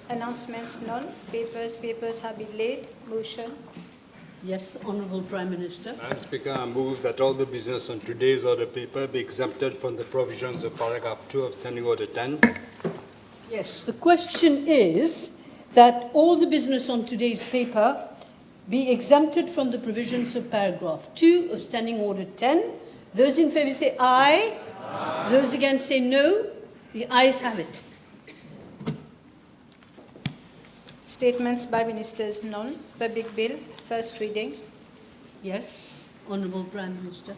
Announcements none. Papers have been laid. Motion. Yes, Honourable Prime Minister. Madam Speaker, I move that all the business on today's order paper be exempted from the provisions of paragraph 2 of Standing Order 10. Yes, the question is that all the business on today's paper be exempted from the provisions of paragraph 2 of Standing Order 10. Those in favour say aye. Aye. Those against say no. The ayes have it. Statements by ministers none. Public bill, first reading. Yes, Honourable Prime Minister.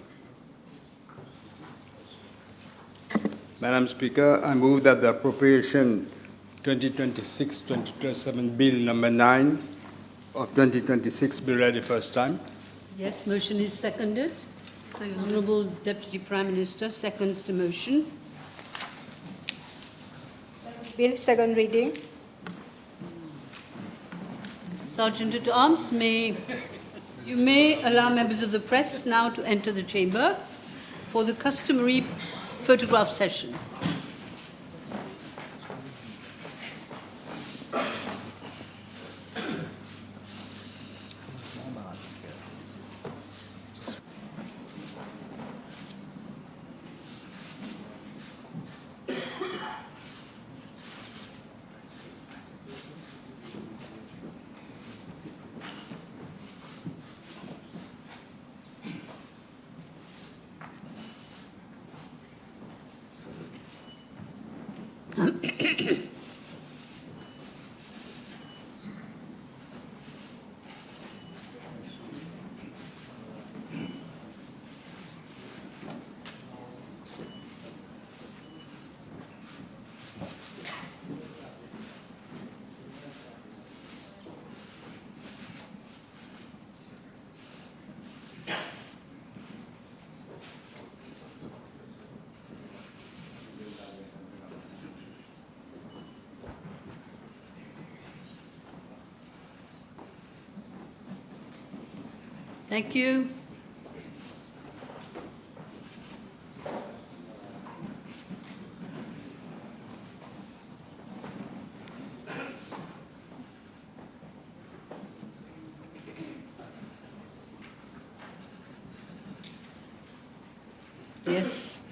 Madam Speaker, I move that the Appropriation 2026-2027 Bill number 9 of 2026 be read the first time. Yes, motion is seconded. Honourable Deputy Prime Minister seconds the motion. Bill, second reading. Sergeant at Arms, you may allow members of the press now to enter the chamber for the customary photograph session. Thank you. Yes.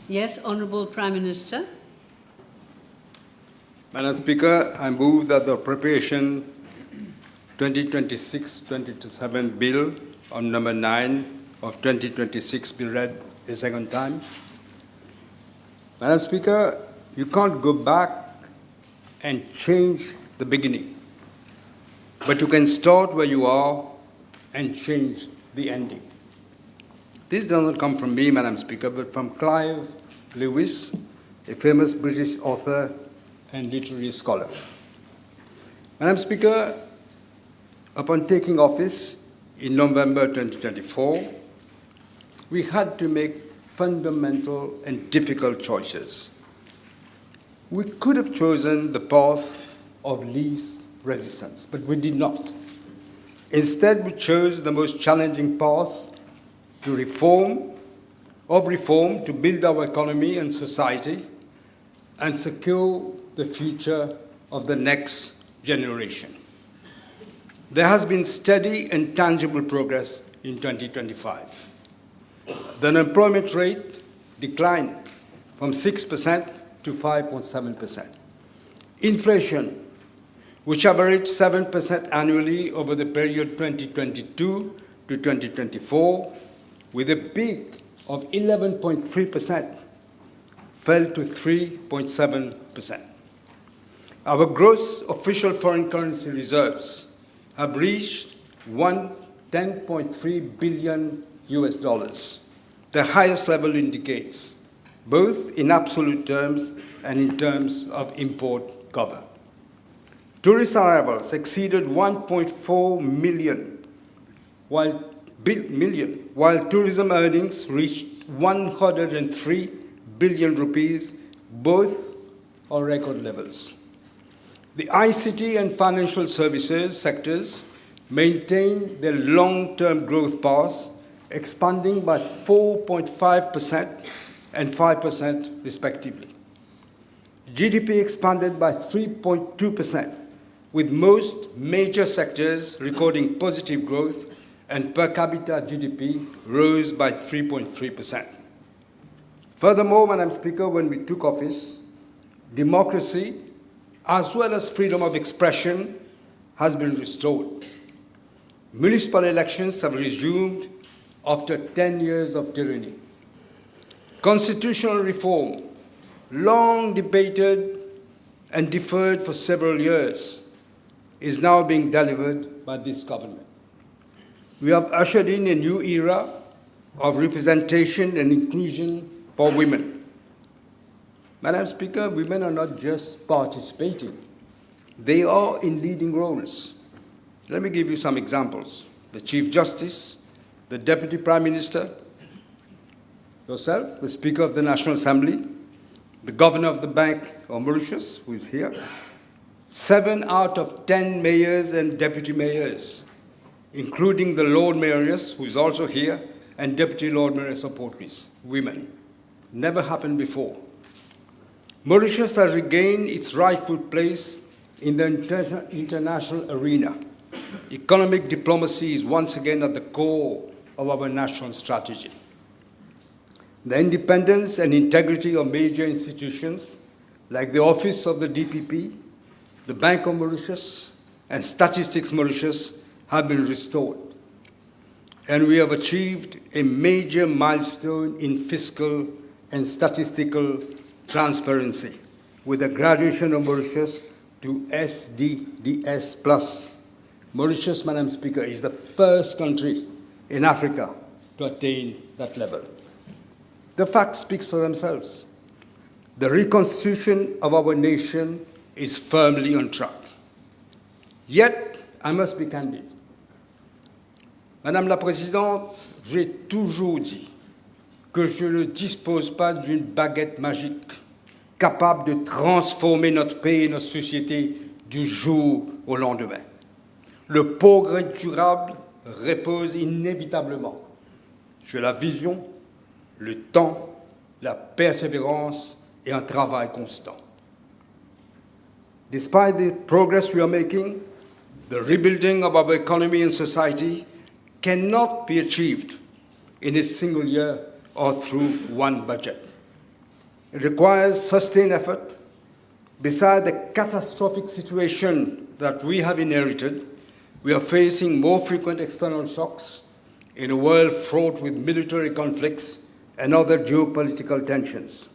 Yes, Honourable Prime Minister. Madam Speaker, I move that the Appropriation 2026-2027 Bill on number 9 of 2026 be read a second time. Madam Speaker, you can't go back and change the beginning, but you can start where you are and change the ending. This does not come from me, Madam Speaker, but from Clive Lewis, a famous British author and literary scholar. Madam Speaker, upon taking office in November 2024, we had to make fundamental and difficult choices. We could have chosen the path of least resistance, but we did not. Instead, we chose the most challenging path to reform to build our economy and society and secure the future of the next generation. There has been steady and tangible progress in 2025. The unemployment rate declined from 6% to 5.7%. Inflation, which averaged 7% annually over the period 2022 to 2024, with a peak of 11.3%, fell to 3.7%. Our gross official foreign currency reserves have reached $10.3 billion, the highest level in decades, both in absolute terms and in terms of import cover. Tourist arrivals exceeded 1.4 million, while tourism earnings reached 103 billion rupees, both are record levels. The ICT and financial services sectors maintained their long-term growth path, expanding by 4.5% and 5% respectively. GDP expanded by 3.2%, with most major sectors recording positive growth, and per capita GDP rose by 3.3%. Furthermore, Madam Speaker, when we took office, democracy, as well as freedom of expression, has been restored. Municipal elections have resumed after 10 years of tyranny. Constitutional reform, long debated and deferred for several years, is now being delivered by this government. We have ushered in a new era of representation and inclusion for women. Madam Speaker, women are not just participating, they are in leading roles. Let me give you some examples. The Chief Justice, the Deputy Prime Minister, yourself, the Speaker of the National Assembly, the Governor of the Bank of Mauritius, who is here, 7 out of 10 mayors and deputy mayors, including the Lord Mayoress, who is also here, and Deputy Lord Mayoress of Rodrigues, women. Never happened before. Mauritius has regained its rightful place in the international arena. Economic diplomacy is once again at the core of our national strategy. The independence and integrity of major institutions like the Office of the DPP, the Bank of Mauritius, and Statistics Mauritius have been restored. And we have achieved a major milestone in fiscal and statistical transparency with the graduation of Mauritius to SDDS+. Mauritius, Madam Speaker, is the first country in Africa to attain that level. The facts speak for themselves. The reconstitution of our nation is firmly on track. Yet, I must be candid. Madame la Présidente, j'ai toujours dit que je ne dispose pas d'une baguette magique capable de transformer notre pays et notre société du jour au lendemain. Le progrès durable repose inévitablement sur la vision, le temps, la persévérance et un travail constant. Despite the progress we are making, the rebuilding of our economy and society cannot be achieved in a single year or through one budget. It requires sustained effort. Beside the catastrophic situation that we have inherited, we are facing more frequent external shocks in a world fraught with military conflicts and other geopolitical tensions.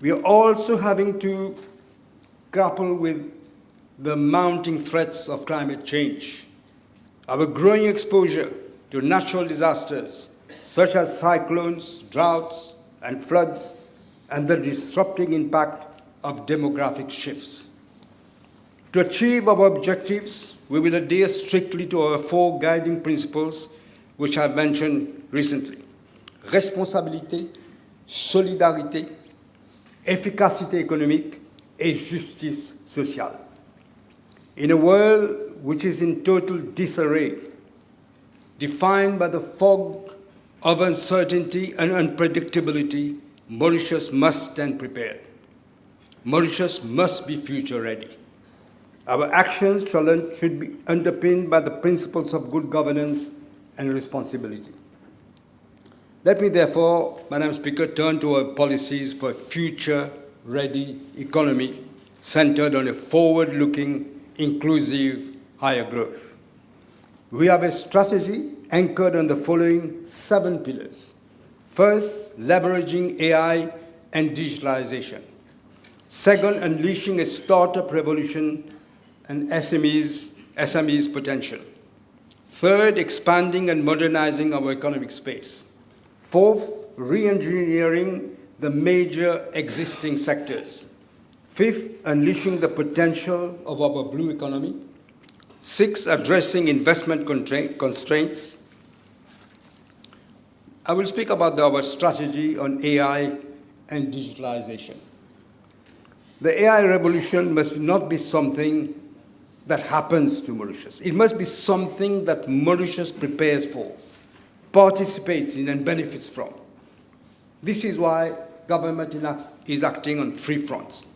We are also having to grapple with the mounting threats of climate change. Our growing exposure to natural disasters such as cyclones, droughts, and floods, and the disrupting impact of demographic shifts. To achieve our objectives, we will adhere strictly to our 4 guiding principles which I've mentioned recently. Responsabilité, solidarité, efficacité économique et justice sociale. In a world which is in total disarray, defined by the fog of uncertainty and unpredictability, Mauritius must stand prepared. Mauritius must be future ready. Our actions should be underpinned by the principles of good governance and responsibility. Let me therefore, Madam Speaker, turn to our policies for a future-ready economy centered on a forward-looking, inclusive, higher growth. We have a strategy anchored on the following 7 pillars. First, leveraging AI and digitalization. Second, unleashing a startup revolution and SMEs potential. Third, expanding and modernizing our economic space. Fourth, re-engineering the major existing sectors. Fifth, unleashing the potential of our blue economy. Sixth, addressing investment constraints. I will speak about our strategy on AI and digitalization. The AI revolution must not be something that happens to Mauritius. It must be something that Mauritius prepares for, participates in, and benefits from. This is why government is acting on 3 fronts.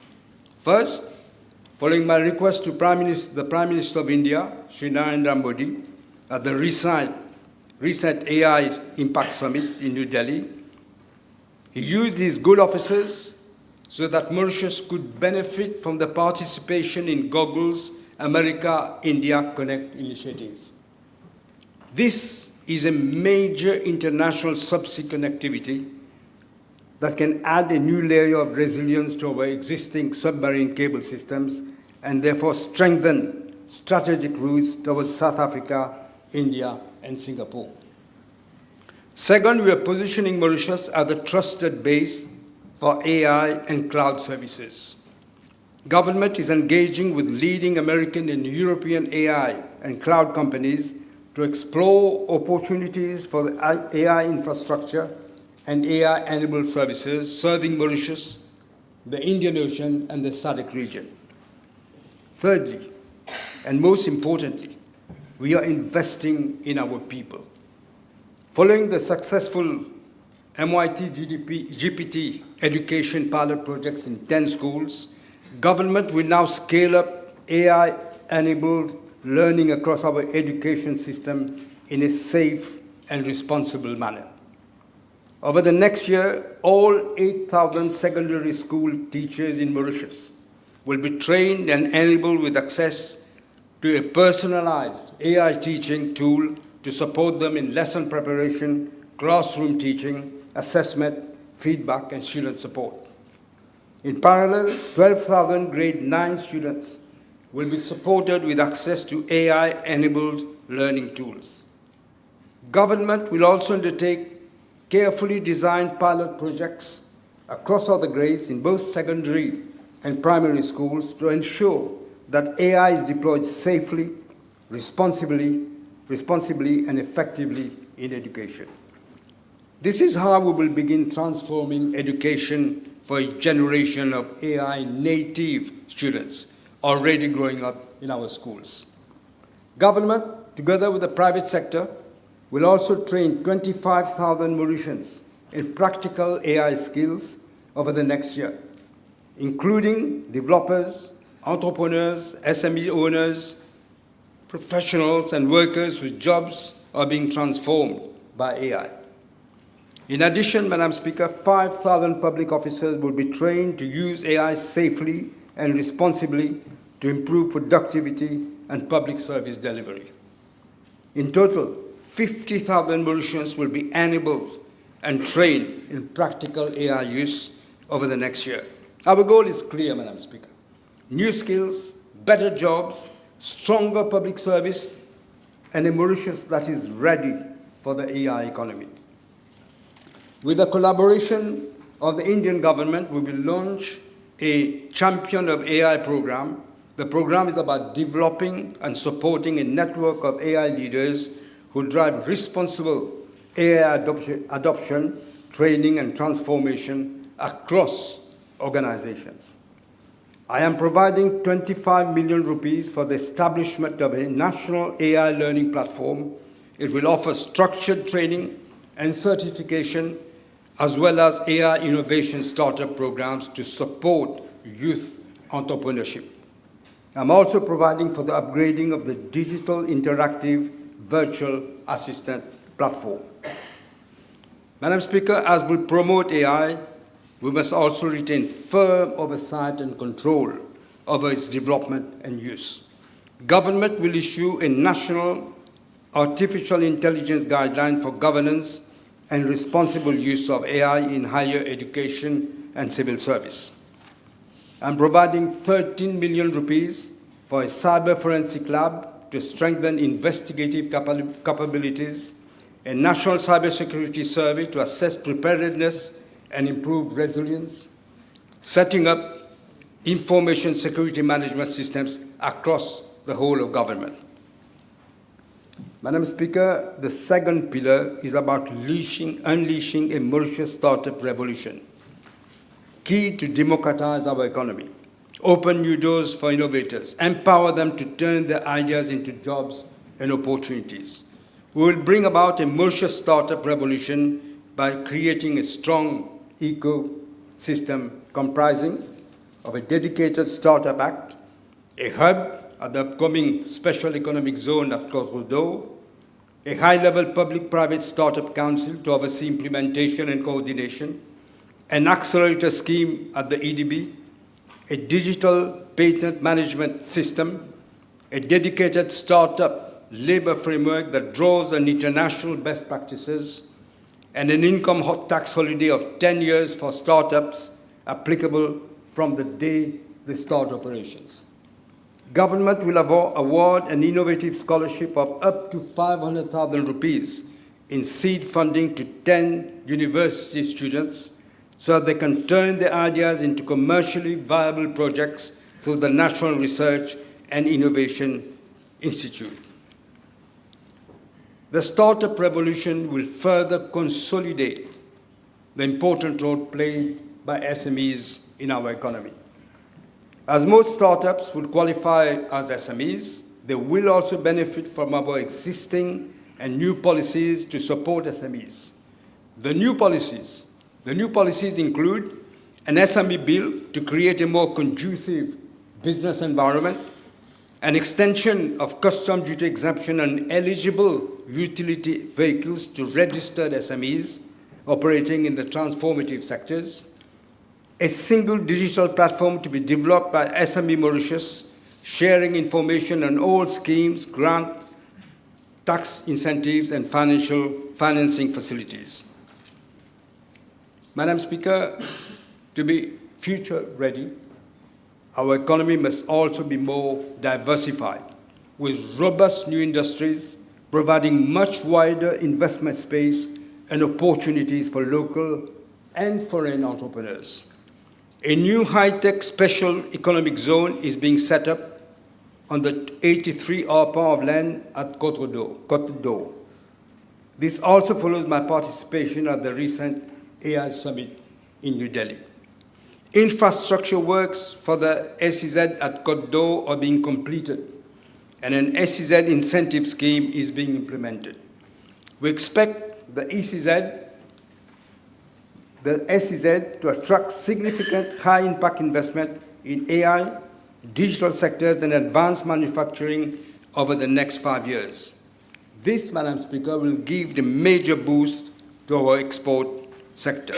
First, following my request to the Prime Minister of India, Shri Narendra Modi, at the recent AI Impact Summit in New Delhi, he used his good offices so that Mauritius could benefit from the participation in Google's America-India Connect initiative. This is a major international subsea connectivity that can add a new layer of resilience to our existing submarine cable systems and therefore strengthen strategic routes towards South Africa, India, and Singapore. Second, we are positioning Mauritius as a trusted base for AI and cloud services. Government is engaging with leading American and European AI and cloud companies to explore opportunities for the AI infrastructure and AI-enabled services serving Mauritius, the Indian Ocean, and the SADC region. Thirdly, and most importantly, we are investing in our people. Following the successful MIT GPT education pilot projects in 10 schools, government will now scale up AI-enabled learning across our education system in a safe and responsible manner. Over the next year, all 8,000 secondary school teachers in Mauritius will be trained and enabled with access to a personalized AI teaching tool to support them in lesson preparation, classroom teaching, assessment, feedback, and student support. In parallel, 12,000 grade 9 students will be supported with access to AI-enabled learning tools. Government will also undertake carefully designed pilot projects across all the grades in both secondary and primary schools to ensure that AI is deployed safely, responsibly, and effectively in education. This is how we will begin transforming education for a generation of AI-native students already growing up in our schools. Government, together with the private sector, will also train 25,000 Mauritians in practical AI skills over the next year, including developers, entrepreneurs, SME owners, professionals, and workers whose jobs are being transformed by AI. In addition, Madam Speaker, 5,000 public officers will be trained to use AI safely and responsibly to improve productivity and public service delivery. In total, 50,000 Mauritians will be enabled and trained in practical AI use over the next year. Our goal is clear, Madam Speaker. New skills, better jobs, stronger public service, and a Mauritius that is ready for the AI economy. With the collaboration of the Indian government, we will launch a Champion of AI program. The program is about developing and supporting a network of AI leaders who drive responsible AI adoption, training, and transformation across organizations. I am providing 25 million rupees for the establishment of a national AI learning platform. It will offer structured training and certification, as well as AI innovation startup programs to support youth entrepreneurship. I'm also providing for the upgrading of the digital interactive virtual assistant platform. Madam Speaker, as we promote AI, we must also retain firm oversight and control over its development and use. Government will issue a national artificial intelligence guideline for governance and responsible use of AI in higher education and civil service. I'm providing 13 million rupees for a cyber forensic lab to strengthen investigative capabilities, a national cybersecurity survey to assess preparedness and improve resilience, setting up information security management systems across the whole of government. Madam Speaker, the second pillar is about unleashing a Mauritius startup revolution, key to democratize our economy, open new doors for innovators, empower them to turn their ideas into jobs and opportunities. We will bring about a Mauritius startup revolution by creating a strong ecosystem comprising of a dedicated startup act, a hub at the upcoming special economic zone at Rodrigues, a high-level public-private startup council to oversee implementation and coordination, an accelerator scheme at the EDB, a digital patent management system, a dedicated startup labor framework that draws on international best practices, and an income tax holiday of 10 years for startups applicable from the day they start operations. Government will award an innovative scholarship of up to 500,000 rupees in seed funding to 10 university students so that they can turn their ideas into commercially viable projects through the National Research and Innovation Institute. The startup revolution will further consolidate the important role played by SMEs in our economy. As most startups will qualify as SMEs, they will also benefit from our existing and new policies to support SMEs. The new policies include an SME bill to create a more conducive business environment, an extension of custom duty exemption on eligible utility vehicles to registered SMEs operating in the transformative sectors, a single digital platform to be developed by SME Mauritius, sharing information on all schemes, grant, tax incentives, and financing facilities. Madam Speaker, to be future ready, our economy must also be more diversified, with robust new industries providing much wider investment space and opportunities for local and foreign entrepreneurs. A new high-tech special economic zone is being set up on the 83 arpents of land at Côte d'Or. This also follows my participation at the recent AI Summit in New Delhi. Infrastructure works for the SEZ at Côte d'Or are being completed, and an SEZ incentive scheme is being implemented. We expect the SEZ to attract significant high-impact investment in AI, digital sectors, and advanced manufacturing over the next 5 years. This, Madam Speaker, will give the major boost to our export sector.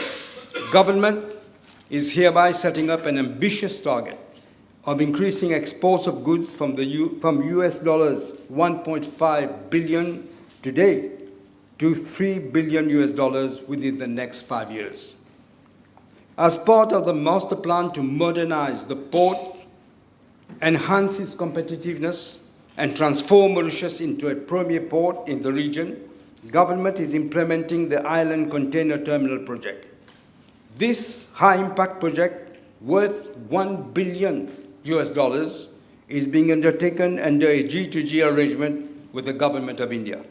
Government is hereby setting up an ambitious target of increasing exports of goods from US dollars 1.5 billion today to $3 billion within the next 5 years. As part of the master plan to modernize the port, enhance its competitiveness, and transform Mauritius into a premier port in the region, government is implementing the Island Container Terminal project. This high-impact project, worth $1 billion is being undertaken under a G2G arrangement with the Government of India.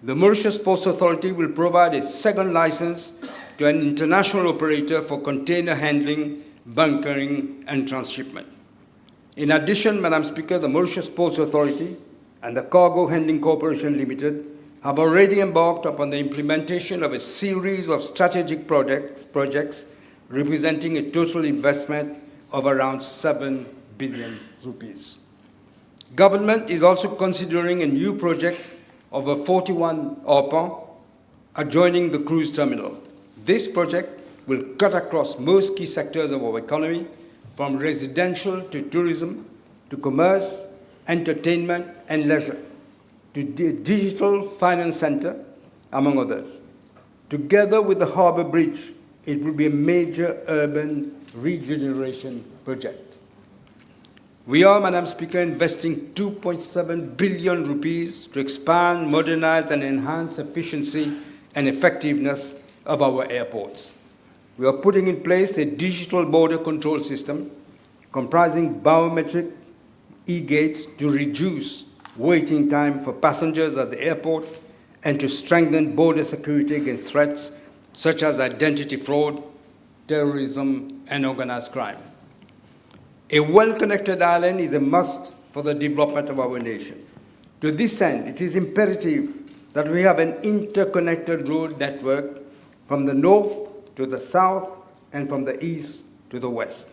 The Mauritius Ports Authority will provide a second license to an international operator for container handling, bunkering, and transshipment. In addition, Madam Speaker, the Mauritius Ports Authority and the Cargo Handling Corporation Limited have already embarked upon the implementation of a series of strategic projects representing a total investment of around 7 billion rupees. Government is also considering a new project of a 41 arpents adjoining the cruise terminal. This project will cut across most key sectors of our economy, from residential to tourism, to commerce, entertainment, and leisure, to the digital finance center, among others. Together with the harbour bridge, it will be a major urban regeneration project. We are, Madam Speaker, investing 2.7 billion rupees to expand, modernize, and enhance efficiency and effectiveness of our airports. We are putting in place a digital border control system comprising biometric e-gates to reduce waiting time for passengers at the airport and to strengthen border security against threats such as identity fraud, terrorism, and organized crime. A well-connected island is a must for the development of our nation. To this end, it is imperative that we have an interconnected road network from the north to the south and from the east to the west.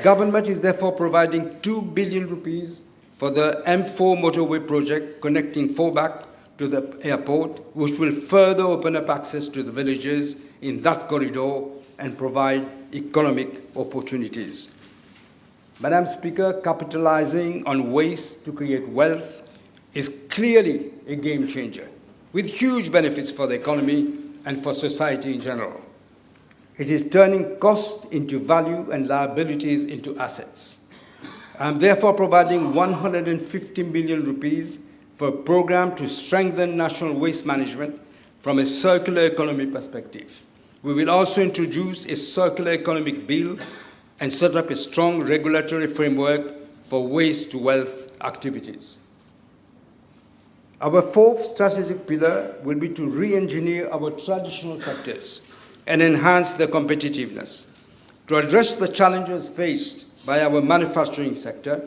Government is therefore providing 2 billion rupees for the M4 motorway project connecting Forbach to the airport, which will further open up access to the villages in that corridor and provide economic opportunities. Madam Speaker, capitalizing on waste to create wealth is clearly a game changer, with huge benefits for the economy and for society in general. It is turning cost into value and liabilities into assets. I am therefore providing 150 million rupees for a program to strengthen national waste management from a circular economy perspective. We will also introduce a circular economic bill and set up a strong regulatory framework for waste to wealth activities. Our fourth strategic pillar will be to re-engineer our traditional sectors and enhance their competitiveness. To address the challenges faced by our manufacturing sector,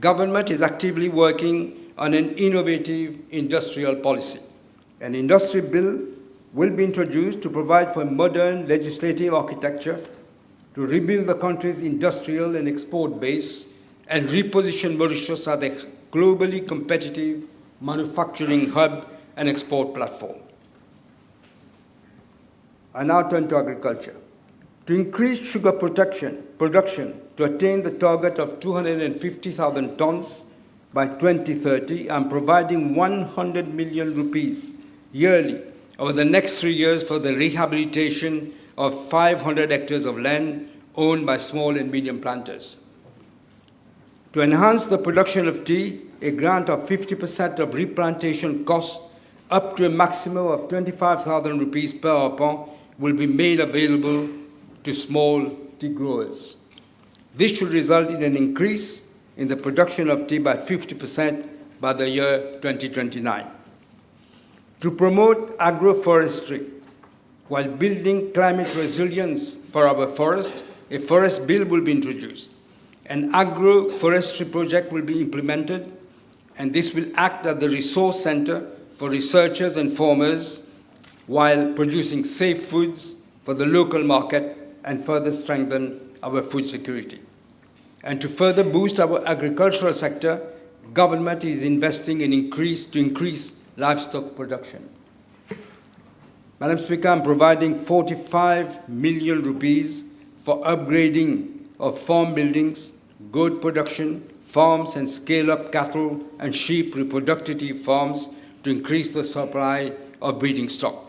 government is actively working on an innovative industrial policy. An industry bill will be introduced to provide for a modern legislative architecture to rebuild the country's industrial and export base and reposition Mauritius as a globally competitive manufacturing hub and export platform. I now turn to agriculture. To increase sugar production to attain the target of 250,000 tons by 2030, I'm providing 100 million rupees yearly over the next 3 years for the rehabilitation of 500 hectares of land owned by small and medium planters. To enhance the production of tea, a grant of 50% of replantation cost up to a maximum of 25,000 rupees per arpent will be made available to small tea growers. This should result in an increase in the production of tea by 50% by the year 2029. To promote agroforestry while building climate resilience for our forest, a forest bill will be introduced. An agroforestry project will be implemented, and this will act as the resource center for researchers and farmers while producing safe foods for the local market and further strengthen our food security. And to further boost our agricultural sector, government is investing to increase livestock production. Madam Speaker, I'm providing 45 million rupees for upgrading of farm buildings, goat production, farms, and scale-up cattle and sheep reproductive farms to increase the supply of breeding stock.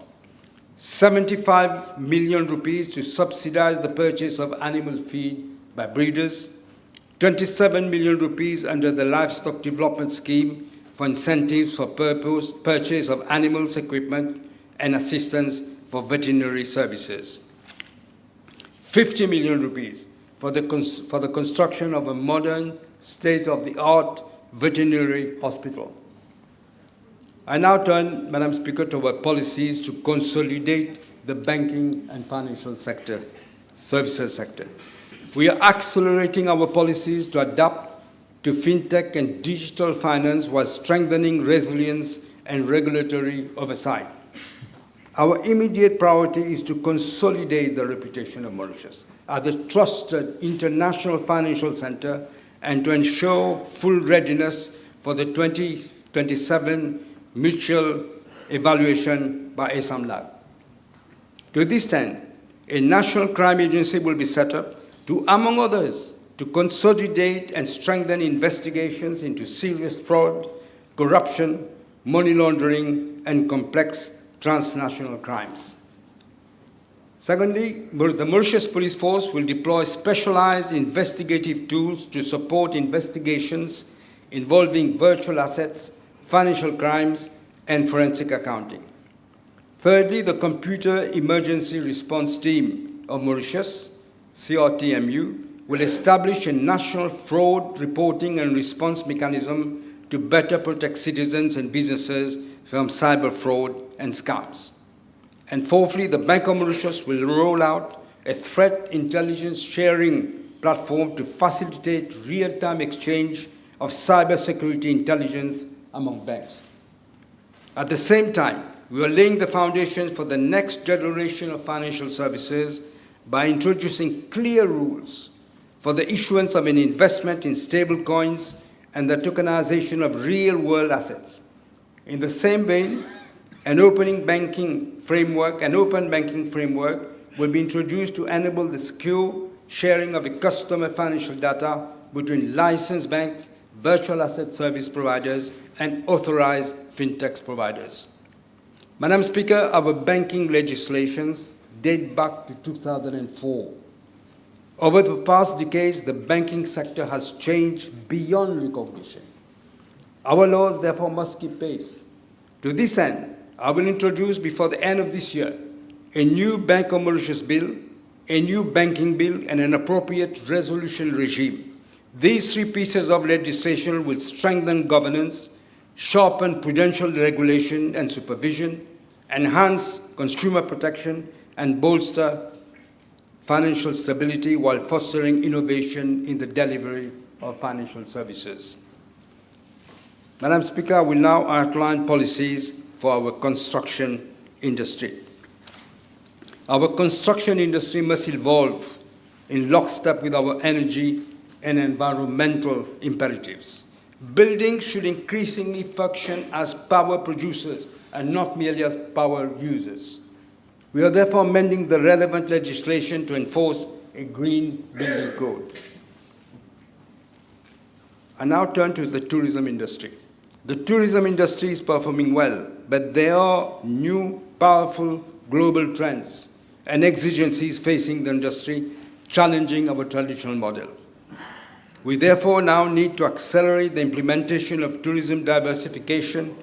75 million rupees to subsidize the purchase of animal feed by breeders, 27 million rupees under the Livestock Development Scheme for incentives for purchase of animals equipment and assistance for veterinary services. 50 million rupees for the construction of a modern, state-of-the-art veterinary hospital. I now turn, Madam Speaker, to our policies to consolidate the banking and financial sector, services sector. We are accelerating our policies to adapt to fintech and digital finance while strengthening resilience and regulatory oversight. Our immediate priority is to consolidate the reputation of Mauritius as a trusted international financial center and to ensure full readiness for the 2027 mutual evaluation by ASAMLAB. To this end, a national crime agency will be set up to, among others, to consolidate and strengthen investigations into serious fraud, corruption, money laundering, and complex transnational crimes. Secondly, the Mauritius Police Force will deploy specialized investigative tools to support investigations involving virtual assets, financial crimes, and forensic accounting. Thirdly, the Computer Emergency Response Team of Mauritius, CRTMU, will establish a national fraud reporting and response mechanism to better protect citizens and businesses from cyber fraud and scams. And fourthly, the Bank of Mauritius will roll out a threat intelligence sharing platform to facilitate real-time exchange of cybersecurity intelligence among banks. At the same time, we are laying the foundation for the next generation of financial services by introducing clear rules for the issuance of an investment in stable coins and the tokenization of real-world assets. In the same vein, an open banking framework will be introduced to enable the secure sharing of customer financial data between licensed banks, virtual asset service providers, and authorized fintech providers. Madam Speaker, our banking legislations date back to 2004. Over the past decades, the banking sector has changed beyond recognition. Our laws, therefore, must keep pace. To this end, I will introduce before the end of this year a new Bank of Mauritius bill, a new banking bill, and an appropriate resolution regime. These three pieces of legislation will strengthen governance, sharpen prudential regulation and supervision, enhance consumer protection, and bolster financial stability while fostering innovation in the delivery of financial services. Madam Speaker, I will now outline policies for our construction industry. Our construction industry must evolve in lockstep with our energy and environmental imperatives. Buildings should increasingly function as power producers and not merely as power users. We are therefore amending the relevant legislation to enforce a green building code. I now turn to the tourism industry. The tourism industry is performing well, but there are new, powerful global trends and exigencies facing the industry, challenging our traditional model. We therefore now need to accelerate the implementation of tourism diversification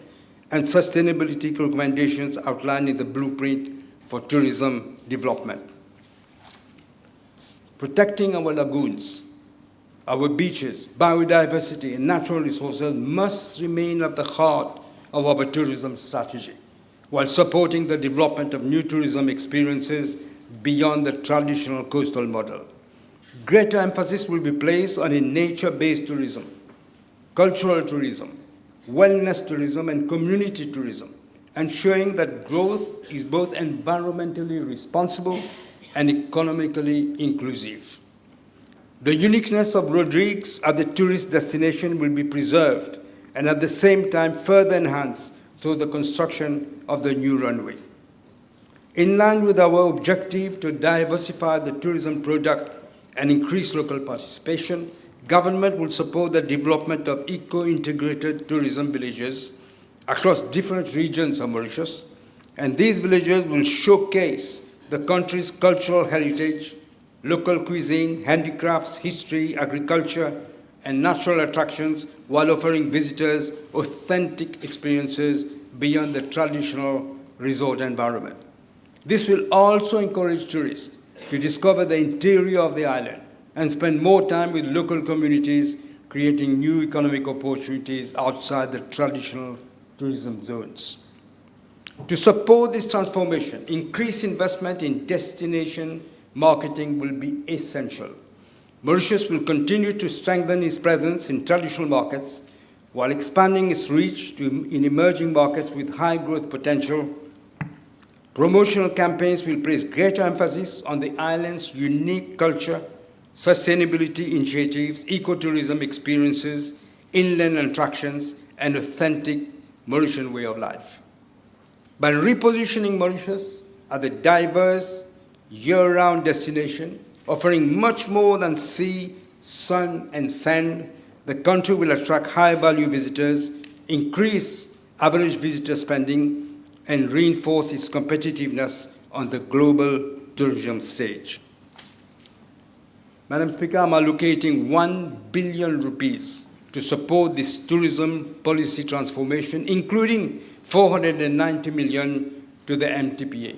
and sustainability recommendations outlined in the blueprint for tourism development. Protecting our lagoons, our beaches, biodiversity, and natural resources must remain at the heart of our tourism strategy, while supporting the development of new tourism experiences beyond the traditional coastal model. Greater emphasis will be placed on a nature-based tourism, cultural tourism, wellness tourism, and community tourism, ensuring that growth is both environmentally responsible and economically inclusive. The uniqueness of Rodrigues as a tourist destination will be preserved and at the same time further enhanced through the construction of the new runway. In line with our objective to diversify the tourism product and increase local participation, government will support the development of eco-integrated tourism villages across different regions of Mauritius, and these villages will showcase the country's cultural heritage, local cuisine, handicrafts, history, agriculture, and natural attractions while offering visitors authentic experiences beyond the traditional resort environment. This will also encourage tourists to discover the interior of the island and spend more time with local communities, creating new economic opportunities outside the traditional tourism zones. To support this transformation, increased investment in destination marketing will be essential. Mauritius will continue to strengthen its presence in traditional markets while expanding its reach in emerging markets with high growth potential. Promotional campaigns will place greater emphasis on the island's unique culture, sustainability initiatives, ecotourism experiences, inland attractions, and authentic Mauritian way of life. By repositioning Mauritius as a diverse, year-round destination, offering much more than sea, sun, and sand, the country will attract high-value visitors, increase average visitor spending, and reinforce its competitiveness on the global tourism stage. Madam Speaker, I'm allocating 1 billion rupees to support this tourism policy transformation, including 490 million to the MTPA.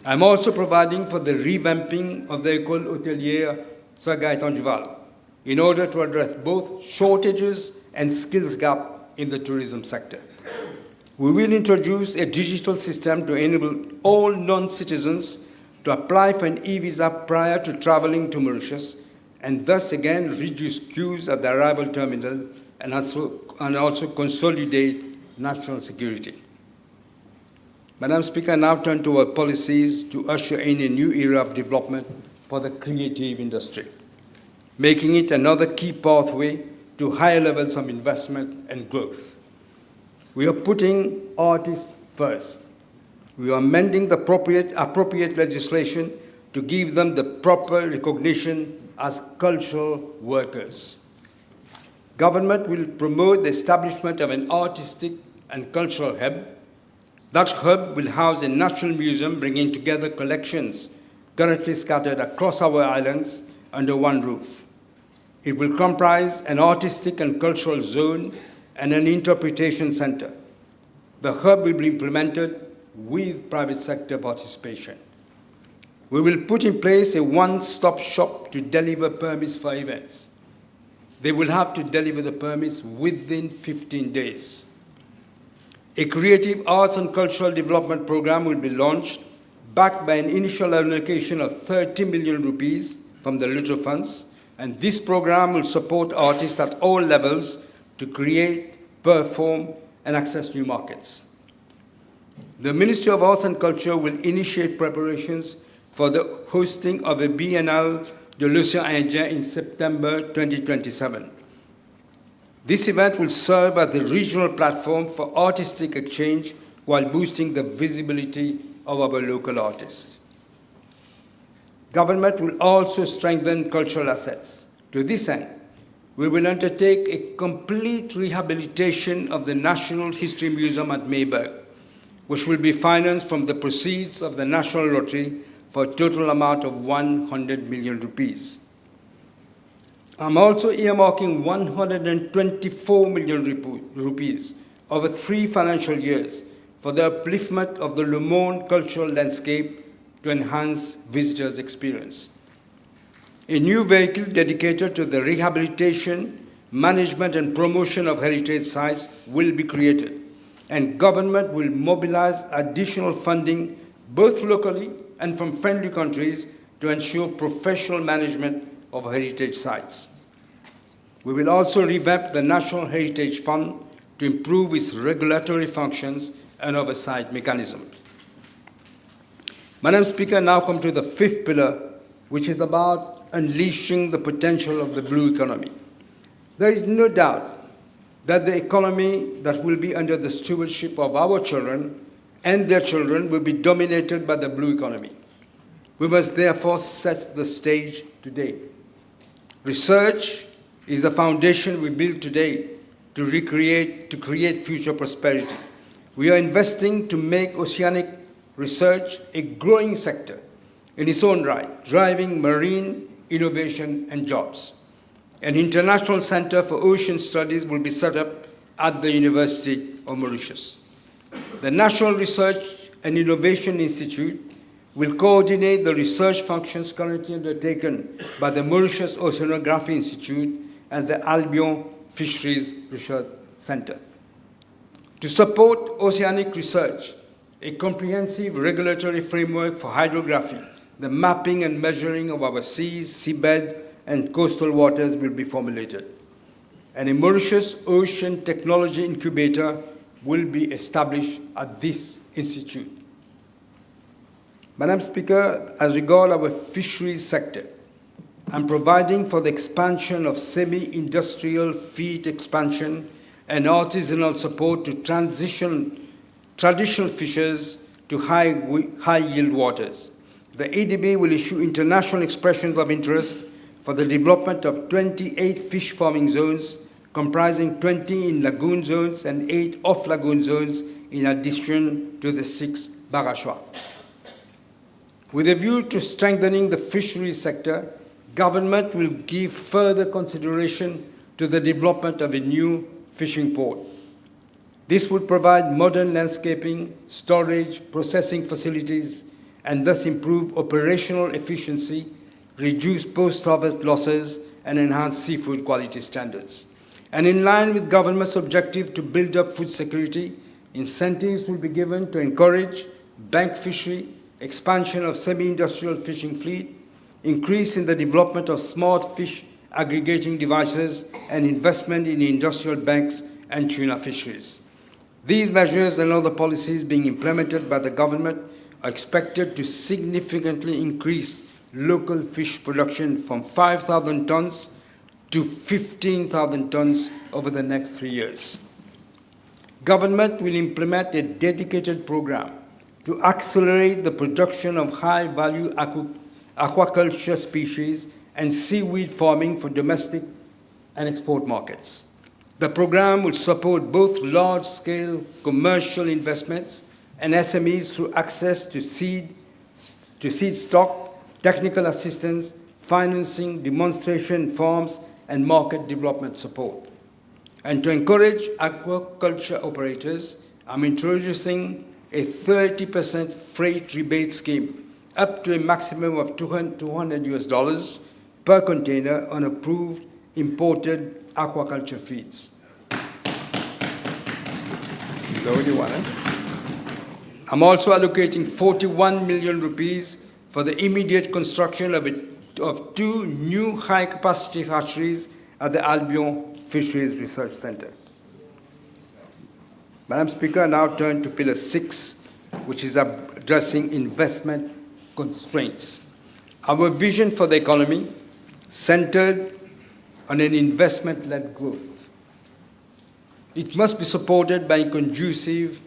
I'm also providing for the revamping of the École Hôtelière Sir Duval in order to address both shortages and skills gap in the tourism sector. We will introduce a digital system to enable all non-citizens to apply for an e-visa prior to traveling to Mauritius, and thus again reduce queues at the arrival terminal and also consolidate national security. Madam Speaker, I now turn to our policies to usher in a new era of development for the creative industry, making it another key pathway to higher levels of investment and growth. We are putting artists first. We are amending the appropriate legislation to give them the proper recognition as cultural workers. Government will promote the establishment of an artistic and cultural hub. That hub will house a national museum bringing together collections currently scattered across our islands under one roof. It will comprise an artistic and cultural zone and an interpretation center. The hub will be implemented with private sector participation. We will put in place a one-stop shop to deliver permits for events. They will have to deliver the permits within 15 days. A creative arts and cultural development program will be launched, backed by an initial allocation of 30 million rupees from the Little Funds, and this program will support artists at all levels to create, perform, and access new markets. The Ministry of Arts and Culture will initiate preparations for the hosting of a Biennale de l'Océan Indien in September 2027. This event will serve as the regional platform for artistic exchange while boosting the visibility of our local artists. Government will also strengthen cultural assets. To this end, we will undertake a complete rehabilitation of the National History Museum at Mayberg, which will be financed from the proceeds of the National Lottery for a total amount of 100 million rupees. I'm also earmarking 124 million rupees over 3 financial years for the upliftment of the Le Monde cultural landscape to enhance visitors' experience. A new vehicle dedicated to the rehabilitation, management, and promotion of heritage sites will be created, and government will mobilize additional funding both locally and from friendly countries to ensure professional management of heritage sites. We will also revamp the National Heritage Fund to improve its regulatory functions and oversight mechanisms. Madam Speaker, now come to the 5th pillar, which is about unleashing the potential of the blue economy. There is no doubt that the economy that will be under the stewardship of our children and their children will be dominated by the blue economy. We must therefore set the stage today. Research is the foundation we build today to create future prosperity. We are investing to make oceanic research a growing sector in its own right, driving marine innovation and jobs. An international center for ocean studies will be set up at the University of Mauritius. The National Research and Innovation Institute will coordinate the research functions currently undertaken by the Mauritius Oceanography Institute and the Albion Fisheries Research Center. To support oceanic research, a comprehensive regulatory framework for hydrography, the mapping and measuring of our seas, seabed, and coastal waters will be formulated. And a Mauritius Ocean Technology Incubator will be established at this institute. Madam Speaker, as regards our fisheries sector, I'm providing for the expansion of semi-industrial feed expansion and artisanal support to transition traditional fishers to high-yield waters. The ADB will issue international expressions of interest for the development of 28 fish farming zones, comprising 20 in lagoon zones and 8 off-lagoon zones, in addition to the 6 barachois. With a view to strengthening the fisheries sector, government will give further consideration to the development of a new fishing port. This would provide modern landscaping, storage, processing facilities, and thus improve operational efficiency, reduce post-harvest losses, and enhance seafood quality standards. And in line with government's objective to build up food security, incentives will be given to encourage bank fishery, expansion of semi-industrial fishing fleet, increase in the development of smart fish aggregating devices, and investment in industrial banks and tuna fisheries. These measures and other policies being implemented by the government are expected to significantly increase local fish production from 5,000 tons to 15,000 tons over the next 3 years. Government will implement a dedicated program to accelerate the production of high-value aquaculture species and seaweed farming for domestic and export markets. The program will support both large-scale commercial investments and SMEs through access to seed stock, technical assistance, financing, demonstration farms, and market development support. And to encourage aquaculture operators, I'm introducing a 30% freight rebate scheme up to a maximum of $200 per container on approved imported aquaculture feeds. Is that what you want, eh? I'm also allocating 41 million rupees for the immediate construction of 2 new high-capacity hatcheries at the Albion Fisheries Research Center. Madam Speaker, I now turn to Pillar 6, which is addressing investment constraints. Our vision for the economy centered on an investment-led growth. It must be supported by a conducive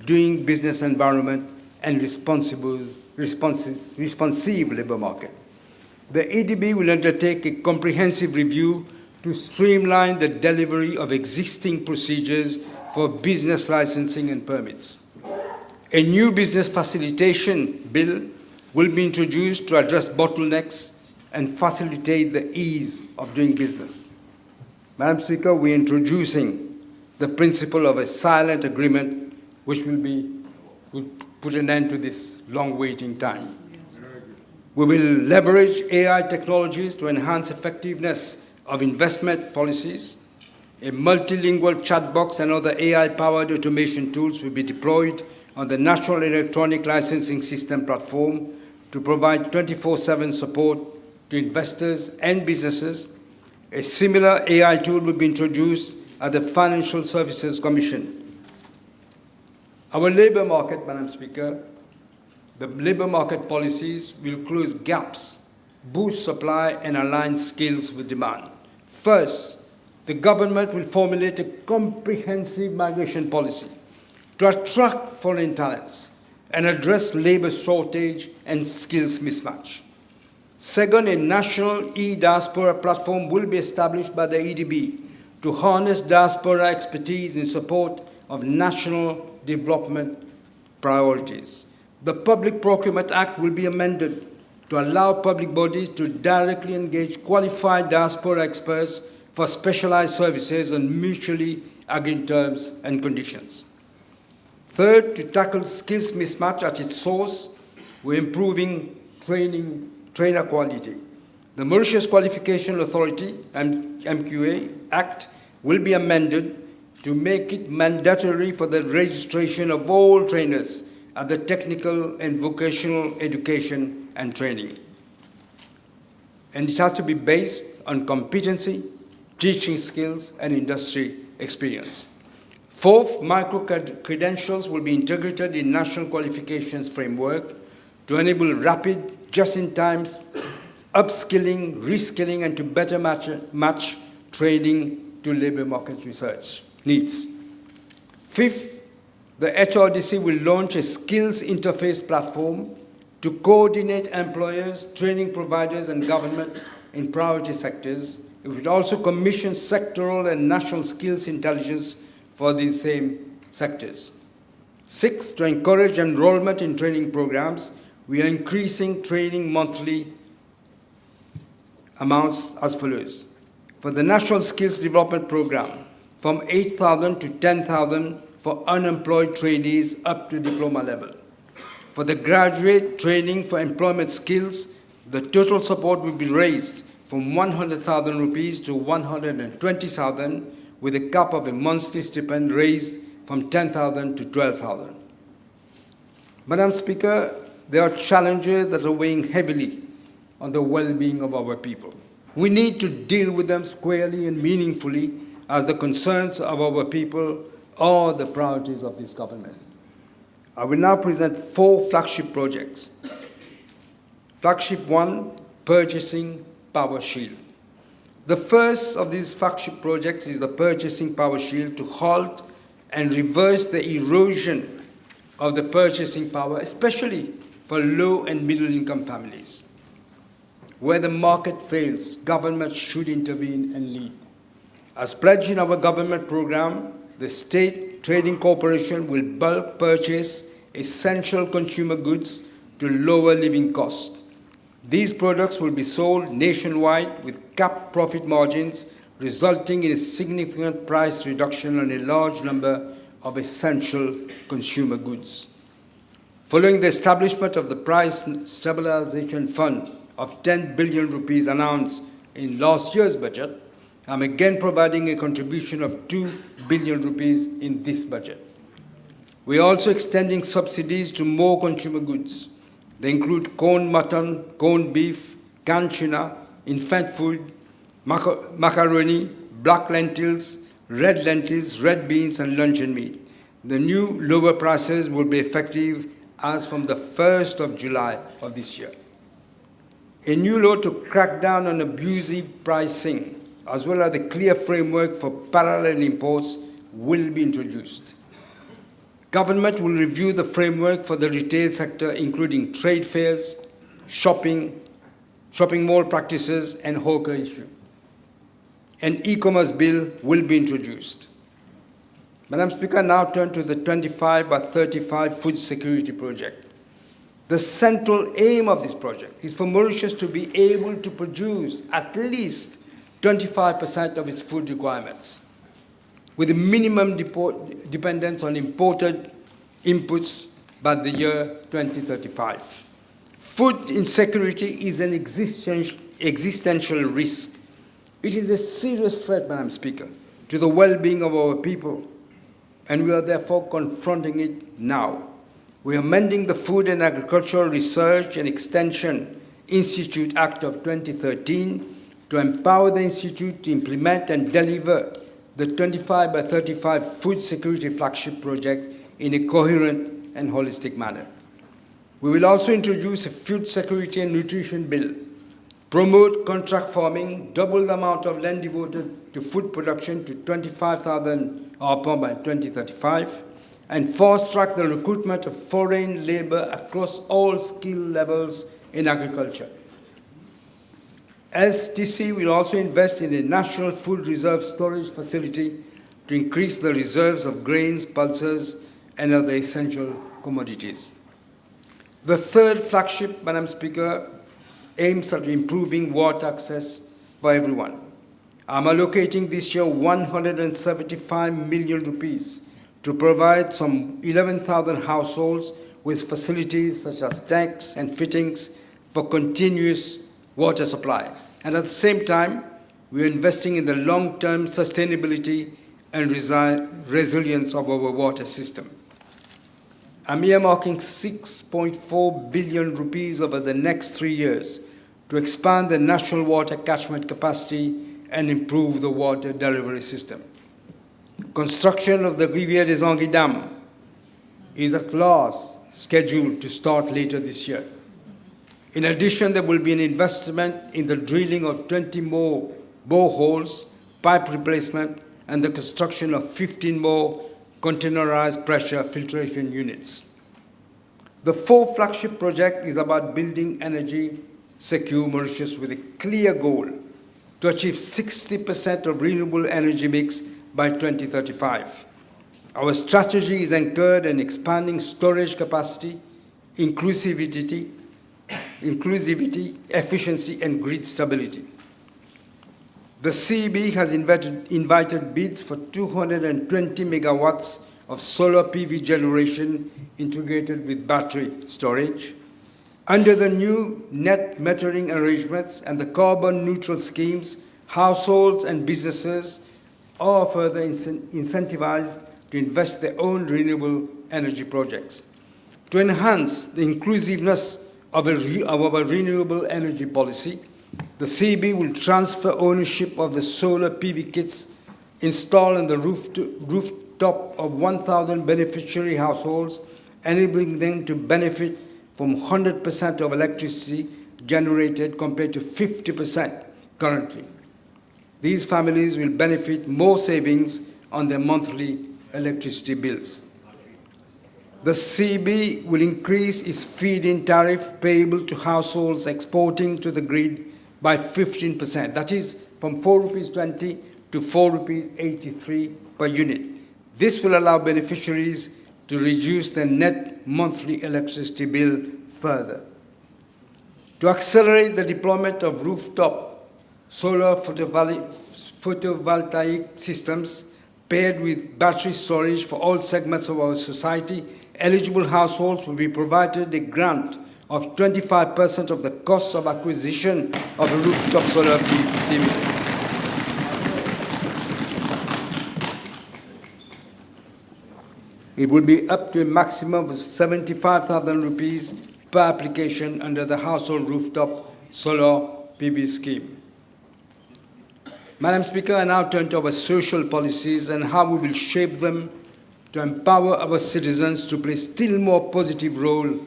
doing business environment and responsive labor market. The ADB will undertake a comprehensive review to streamline the delivery of existing procedures for business licensing and permits. A new business facilitation bill will be introduced to address bottlenecks and facilitate the ease of doing business. Madam Speaker, we are introducing the principle of a silent agreement, which will put an end to this long waiting time. We will leverage AI technologies to enhance effectiveness of investment policies. A multilingual chat box and other AI-powered automation tools will be deployed on the National Electronic Licensing System platform to provide 24/7 support to investors and businesses. A similar AI tool will be introduced at the Financial Services Commission. Our labor market, Madam Speaker, the labor market policies will close gaps, boost supply, and align skills with demand. First, the government will formulate a comprehensive migration policy to attract foreign talents and address labor shortage and skills mismatch. Second, a national e-diaspora platform will be established by the EDB to harness diaspora expertise in support of national development priorities. The Public Procurement Act will be amended to allow public bodies to directly engage qualified diaspora experts for specialized services on mutually agreed terms and conditions. Third, to tackle skills mismatch at its source, we're improving trainer quality. The Mauritius Qualification Authority, MQA Act, will be amended to make it mandatory for the registration of all trainers at the technical and vocational education and training. and it has to be based on competency, teaching skills, and industry experience. Fourth, micro-credentials will be integrated in national qualifications framework to enable rapid, just-in-time upskilling, reskilling, and to better match training to labor market research needs. Fifth, the HRDC will launch a skills interface platform to coordinate employers, training providers, and government in priority sectors. It will also commission sectoral and national skills intelligence for these same sectors. Sixth, to encourage enrollment in training programs, we are increasing training monthly amounts as follows. For the National Skills Development Program, from 8,000 to 10,000 for unemployed trainees up to diploma level. For the graduate training for employment skills, the total support will be raised from 100,000 rupees to 120,000, with a cap of a monthly stipend raised from 10,000 to 12,000. Madam Speaker, there are challenges that are weighing heavily on the well-being of our people. We need to deal with them squarely and meaningfully, as the concerns of our people are the priorities of this government. I will now present 4 flagship projects. Flagship 1, Purchasing Power Shield. The first of these flagship projects is the Purchasing Power Shield to halt and reverse the erosion of the purchasing power, especially for low and middle-income families. Where the market fails, government should intervene and lead. As pledged in our government program, the State Trading Corporation will bulk purchase essential consumer goods to lower living costs. These products will be sold nationwide with capped profit margins, resulting in a significant price reduction on a large number of essential consumer goods. Following the establishment of the Price Stabilization Fund of 10 billion rupees announced in last year's budget, I'm again providing a contribution of 2 billion rupees in this budget. We are also extending subsidies to more consumer goods. They include corned mutton, corned beef, canned tuna, infant food, macaroni, black lentils, red beans, and luncheon meat. The new lower prices will be effective as from the 1st of July of this year. A new law to crack down on abusive pricing, as well as a clear framework for parallel imports, will be introduced. Government will review the framework for the retail sector, including trade fairs, shopping mall practices, and hawker issue. An e-commerce bill will be introduced. Madam Speaker, now turn to the 25/35 food security project. The central aim of this project is for Mauritius to be able to produce at least 25% of its food requirements, with a minimum dependence on imported inputs by the year 2035. Food insecurity is an existential risk. It is a serious threat, Madam Speaker, to the well-being of our people, and we are therefore confronting it now. We are amending the Food and Agricultural Research and Extension Institute Act of 2013 to empower the Institute to implement and deliver the 25/35 food security flagship project in a coherent and holistic manner. We will also introduce a food security and nutrition bill, promote contract farming, double the amount of land devoted to food production to 25,000 arpents by 2035, and fast-track the recruitment of foreign labor across all skill levels in agriculture. STC will also invest in a national food reserve storage facility to increase the reserves of grains, pulses, and other essential commodities. The third flagship, Madam Speaker, aims at improving water access for everyone. I'm allocating this year 175 million rupees to provide some 11,000 households with facilities such as tanks and fittings for continuous water supply. And at the same time, we are investing in the long-term sustainability and resilience of our water system. I'm earmarking 6.4 billion rupees over the next 3 years to expand the national water catchment capacity and improve the water delivery system. Construction of the Rivière des Anguilles Dam is at last scheduled to start later this year. In addition, there will be an investment in the drilling of 20 more boreholes, pipe replacement, and the construction of 15 more containerized pressure filtration units. The fourth flagship project is about building energy secure Mauritius with a clear goal to achieve 60% of renewable energy mix by 2035. Our strategy is anchored in expanding storage capacity, inclusivity, efficiency, and grid stability. The CEB has invited bids for 220 megawatts of solar PV generation integrated with battery storage. Under the new net metering arrangements and the carbon neutral schemes, households and businesses are further incentivized to invest their own renewable energy projects. To enhance the inclusiveness of our renewable energy policy, the CEB will transfer ownership of the solar PV kits installed on the rooftop of 1,000 beneficiary households, enabling them to benefit from 100% of electricity generated compared to 50% currently. These families will benefit more savings on their monthly electricity bills. The CEB will increase its feed-in tariff payable to households exporting to the grid by 15%. That is from ₹4.20 to ₹4.83 per unit. This will allow beneficiaries to reduce their net monthly electricity bill further. To accelerate the deployment of rooftop solar photovoltaic systems paired with battery storage for all segments of our society, eligible households will be provided a grant of 25% of the cost of acquisition of a rooftop solar PV. It will be up to a maximum of ₹75,000 per application under the household rooftop solar PV scheme. Madam Speaker, I now turn to our social policies and how we will shape them to empower our citizens to play still more positive role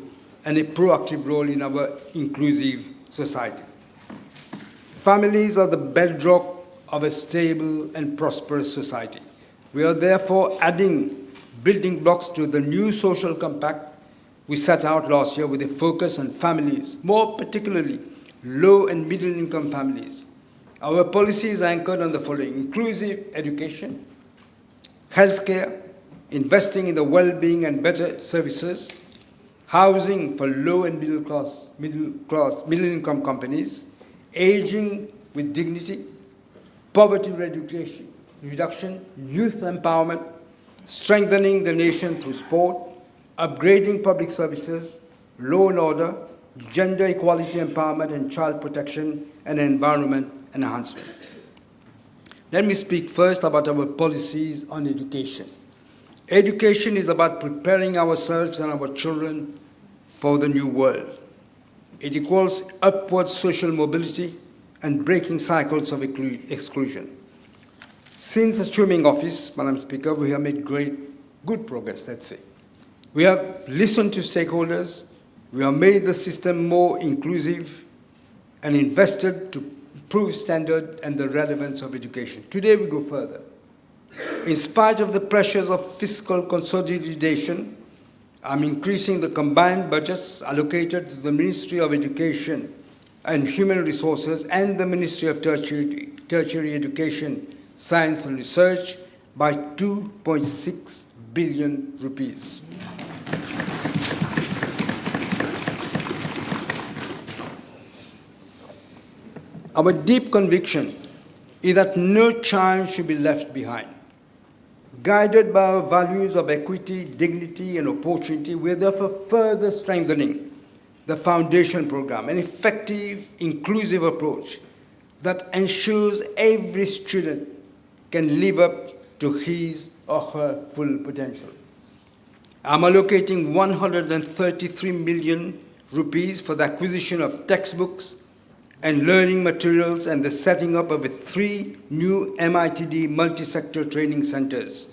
and a proactive role in our inclusive society. Families are the bedrock of a stable and prosperous society. We are therefore adding building blocks to the new social compact we set out last year with a focus on families, more particularly low and middle income families. Our policies are anchored on the following: inclusive education, healthcare, investing in the well-being and better services, housing for low and middle income companies, aging with dignity, poverty reduction, youth empowerment, strengthening the nation through sport, upgrading public services, law and order, gender equality empowerment and child protection, and environment enhancement. Let me speak first about our policies on education. Education is about preparing ourselves and our children for the new world. It equals upward social mobility and breaking cycles of exclusion. Since assuming office, Madam Speaker, we have made good progress, let's say. We have listened to stakeholders, we have made the system more inclusive, and invested to improve standard and the relevance of education. Today we go further. In spite of the pressures of fiscal consolidation, I'm increasing the combined budgets allocated to the Ministry of Education and Human Resources and the Ministry of Tertiary Education, Science and Research by ₹2.6 billion. Our deep conviction is that no child should be left behind. Guided by our values of equity, dignity, and opportunity, we are therefore further strengthening the foundation program, an effective, inclusive approach that ensures every student can live up to his or her full potential. I'm allocating ₹133 million for the acquisition of textbooks, and learning materials, and the setting up of 3 new MITD multi-sector training centers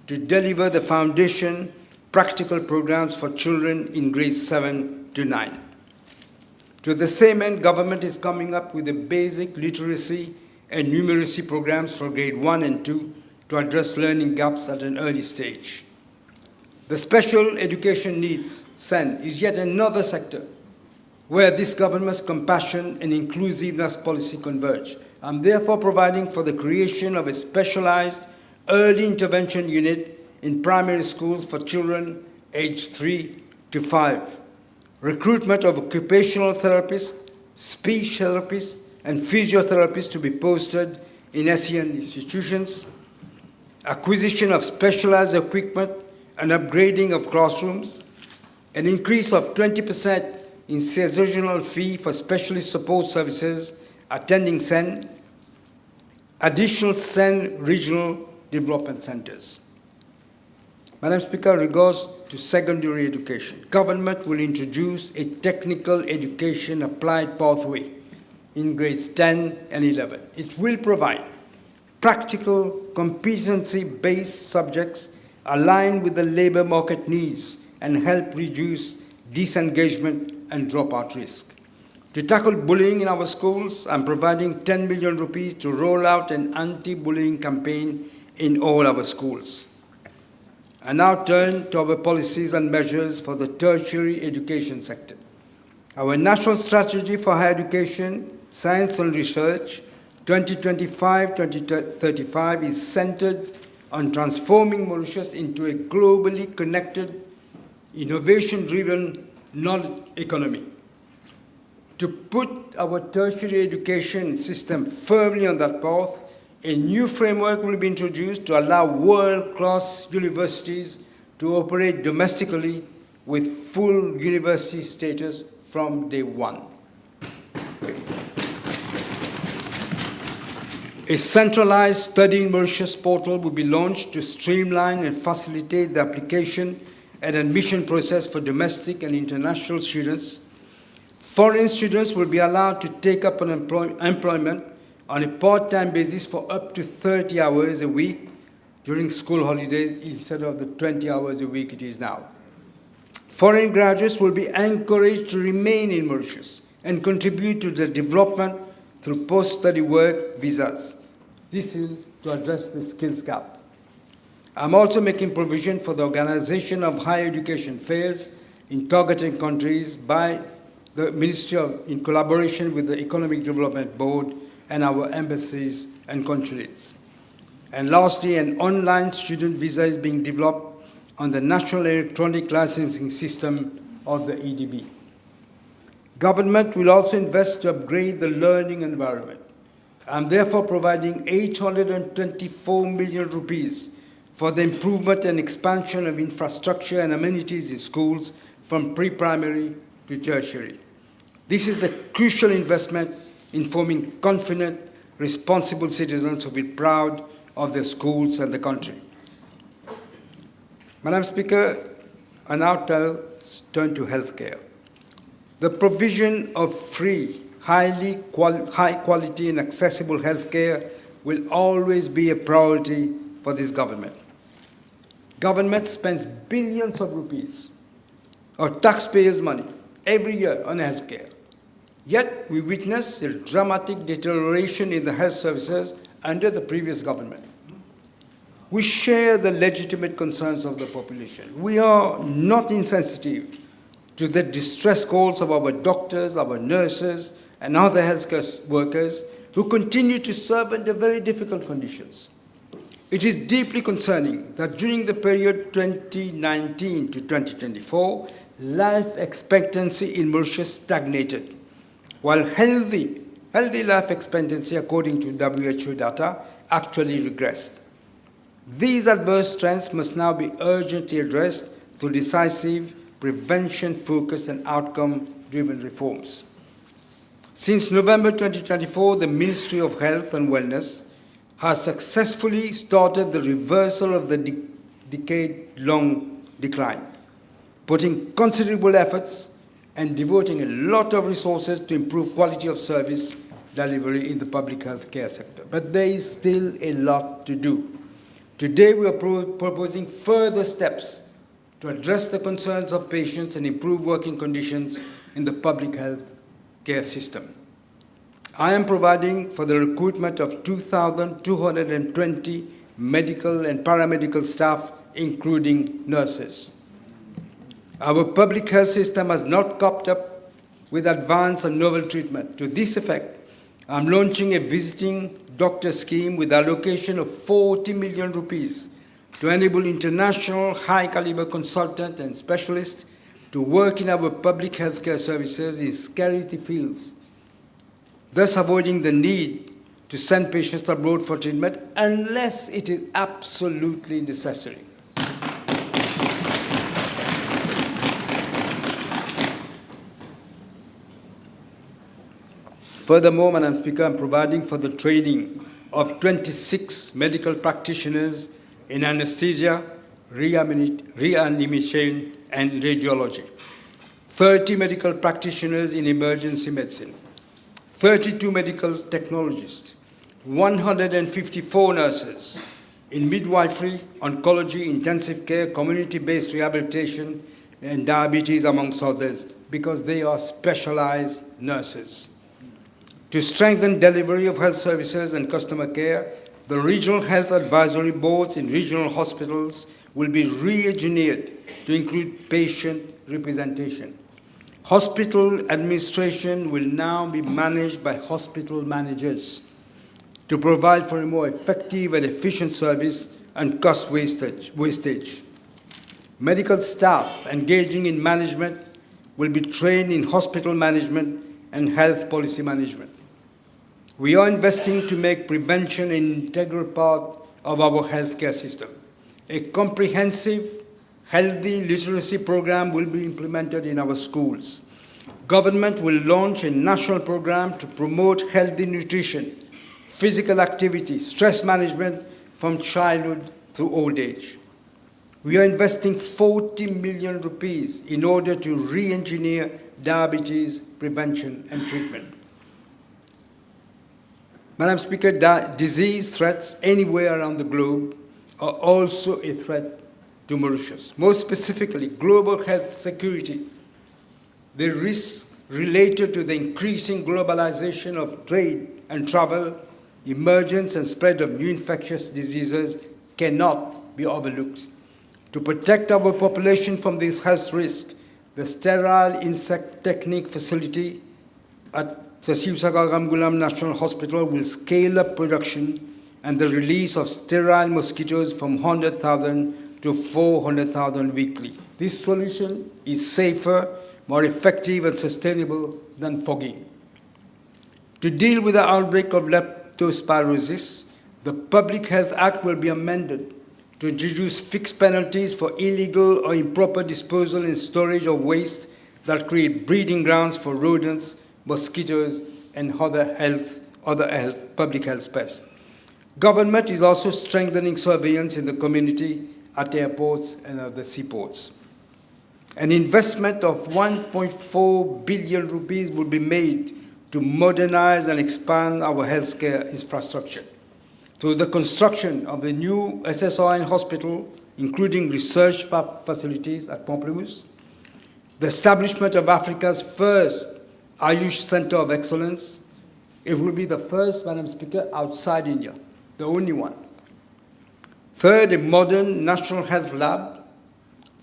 to deliver the foundation practical programs for children in grades 7 to 9. To the same end, government is coming up with the basic literacy and numeracy programs for grade 1 and 2 to address learning gaps at an early stage. The special education needs, SEN, is yet another sector where this government's compassion and inclusiveness policy converge. I'm therefore providing for the creation of a specialized early intervention unit in primary schools for children aged 3 to 5, recruitment of occupational therapists, speech therapists, and physiotherapists to be posted in SEN institutions, acquisition of specialized equipment and upgrading of classrooms, an increase of 20% in seasonal fee for specialist support services attending SEN, additional SEN regional development centers. Madam Speaker, regards to secondary education, government will introduce a technical education applied pathway in grades 10 and 11. It will provide practical, competency-based subjects aligned with the labor market needs and help reduce disengagement and dropout risk. To tackle bullying in our schools, I'm providing 10 million rupees to roll out an anti-bullying campaign in all our schools. I now turn to our policies and measures for the tertiary education sector. Our national strategy for higher education, science and research 2025-2035 is centered on transforming Mauritius into a globally connected, innovation-driven knowledge economy. To put our tertiary education system firmly on that path, a new framework will be introduced to allow world-class universities to operate domestically with full university status from day one. A centralized Study in Mauritius portal will be launched to streamline and facilitate the application and admission process for domestic and international students. Foreign students will be allowed to take up an employment on a part-time basis for up to 30 hours a week during school holidays instead of the 20 hours a week it is now. Foreign graduates will be encouraged to remain in Mauritius and contribute to the development through post-study work visas. This is to address the skills gap. I'm also making provision for the organization of higher education fairs in targeted countries by the Ministry in collaboration with the Economic Development Board and our embassies and consulates. And lastly, an online student visa is being developed on the National Electronic Licensing System of the EDB. Government will also invest to upgrade the learning environment. I'm therefore providing 824 million rupees for the improvement and expansion of infrastructure and amenities in schools from pre-primary to tertiary. This is the crucial investment in forming confident, responsible citizens who will be proud of their schools and the country. Madam Speaker, I now turn to healthcare. The provision of free, high quality and accessible healthcare will always be a priority for this government. Government spends billions of rupees of taxpayers' money every year on healthcare. Yet we witness a dramatic deterioration in the health services under the previous government. We share the legitimate concerns of the population. We are not insensitive to the distress calls of our doctors, our nurses, and other healthcare workers who continue to serve under very difficult conditions. It is deeply concerning that during the period 2019 to 2024, life expectancy in Mauritius stagnated, while healthy life expectancy, according to WHO data, actually regressed. These adverse trends must now be urgently addressed through decisive prevention-focused and outcome-driven reforms. Since November 2024, the Ministry of Health and Wellness has successfully started the reversal of the decade-long decline, putting considerable efforts and devoting a lot of resources to improve quality of service delivery in the public health care sector. But there is still a lot to do. Today, we are proposing further steps to address the concerns of patients and improve working conditions in the public health care system. I am providing for the recruitment of 2,220 medical and paramedical staff, including nurses. Our public health system has not coped up with advanced and novel treatment. To this effect, I'm launching a visiting doctor scheme with allocation of 40 million rupees to enable international high-caliber consultants and specialists to work in our public healthcare services in scarcity fields, thus avoiding the need to send patients abroad for treatment unless it is absolutely necessary. Furthermore, Madam Speaker, I'm providing for the training of 26 medical practitioners in anesthesia, reanimation, and radiology, 30 medical practitioners in emergency medicine, 32 medical technologists, 154 nurses in midwifery, oncology, intensive care, community-based rehabilitation, and diabetes, amongst others, because they are specialized nurses. To strengthen delivery of health services and customer care, the regional health advisory boards in regional hospitals will be re-engineered to include patient representation. Hospital administration will now be managed by hospital managers to provide for a more effective and efficient service and cost wastage. Medical staff engaging in management will be trained in hospital management and health policy management. We are investing to make prevention an integral part of our healthcare system. A comprehensive, healthy literacy program will be implemented in our schools. Government will launch a national program to promote healthy nutrition, physical activity, stress management from childhood to old age. We are investing 40 million rupees in order to re-engineer diabetes prevention and treatment. Madam Speaker, disease threats anywhere around the globe are also a threat to Mauritius. More specifically, global health security, the risks related to the increasing globalization of trade and travel, emergence and spread of new infectious diseases cannot be overlooked. To protect our population from these health risks, the Sterile Insect Technique Facility at Maritime National Hospital will scale up production and the release of sterile mosquitoes from 100,000 to 400,000 weekly. This solution is safer, more effective, and sustainable than fogging. To deal with the outbreak of leptospirosis, the Public Health Act will be amended to introduce fixed penalties for illegal or improper disposal and storage of waste that create breeding grounds for rodents, mosquitoes, and other public health pests. Government is also strengthening surveillance in the community at airports and other seaports. An investment of 1.4 billion rupees will be made to modernize and expand our healthcare infrastructure through the construction of the new SSRN hospital, including research facilities at Pamplemousse, the establishment of Africa's first Ayush Center of Excellence. It will be the first, Madam Speaker, outside India, the only one. Third, a modern national health lab.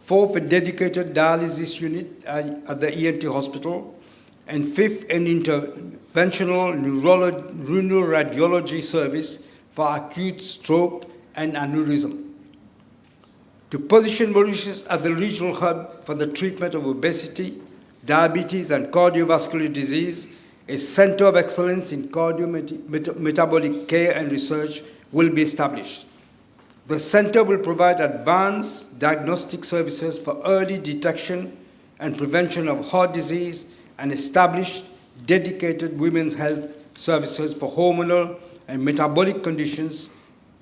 Fourth, a dedicated dialysis unit at the ENT hospital. And fifth, an interventional neuroradiology service for acute stroke and aneurysm. To position Mauritius as the regional hub for the treatment of obesity, diabetes, and cardiovascular disease, a center of excellence in cardiometabolic care and research will be established. The center will provide advanced diagnostic services for early detection and prevention of heart disease and establish dedicated women's health services for hormonal and metabolic conditions,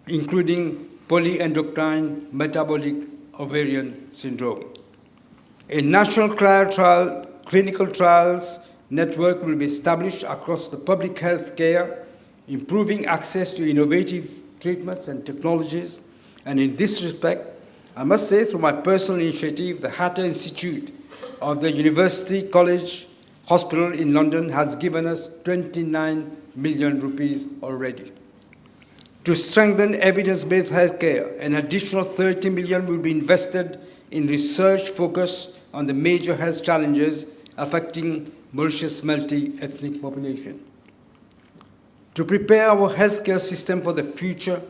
including polyendocrine metabolic ovarian syndrome. A national clinical trial clinical trials network will be established across the public health care, improving access to innovative treatments and technologies. And in this respect, I must say, through my personal initiative, the Hatter Institute of the University College Hospital in London has given us 29 million rupees already. To strengthen evidence-based healthcare, an additional 30 million will be invested in research focused on the major health challenges affecting Mauritius' multi-ethnic population. To prepare our healthcare system for the future,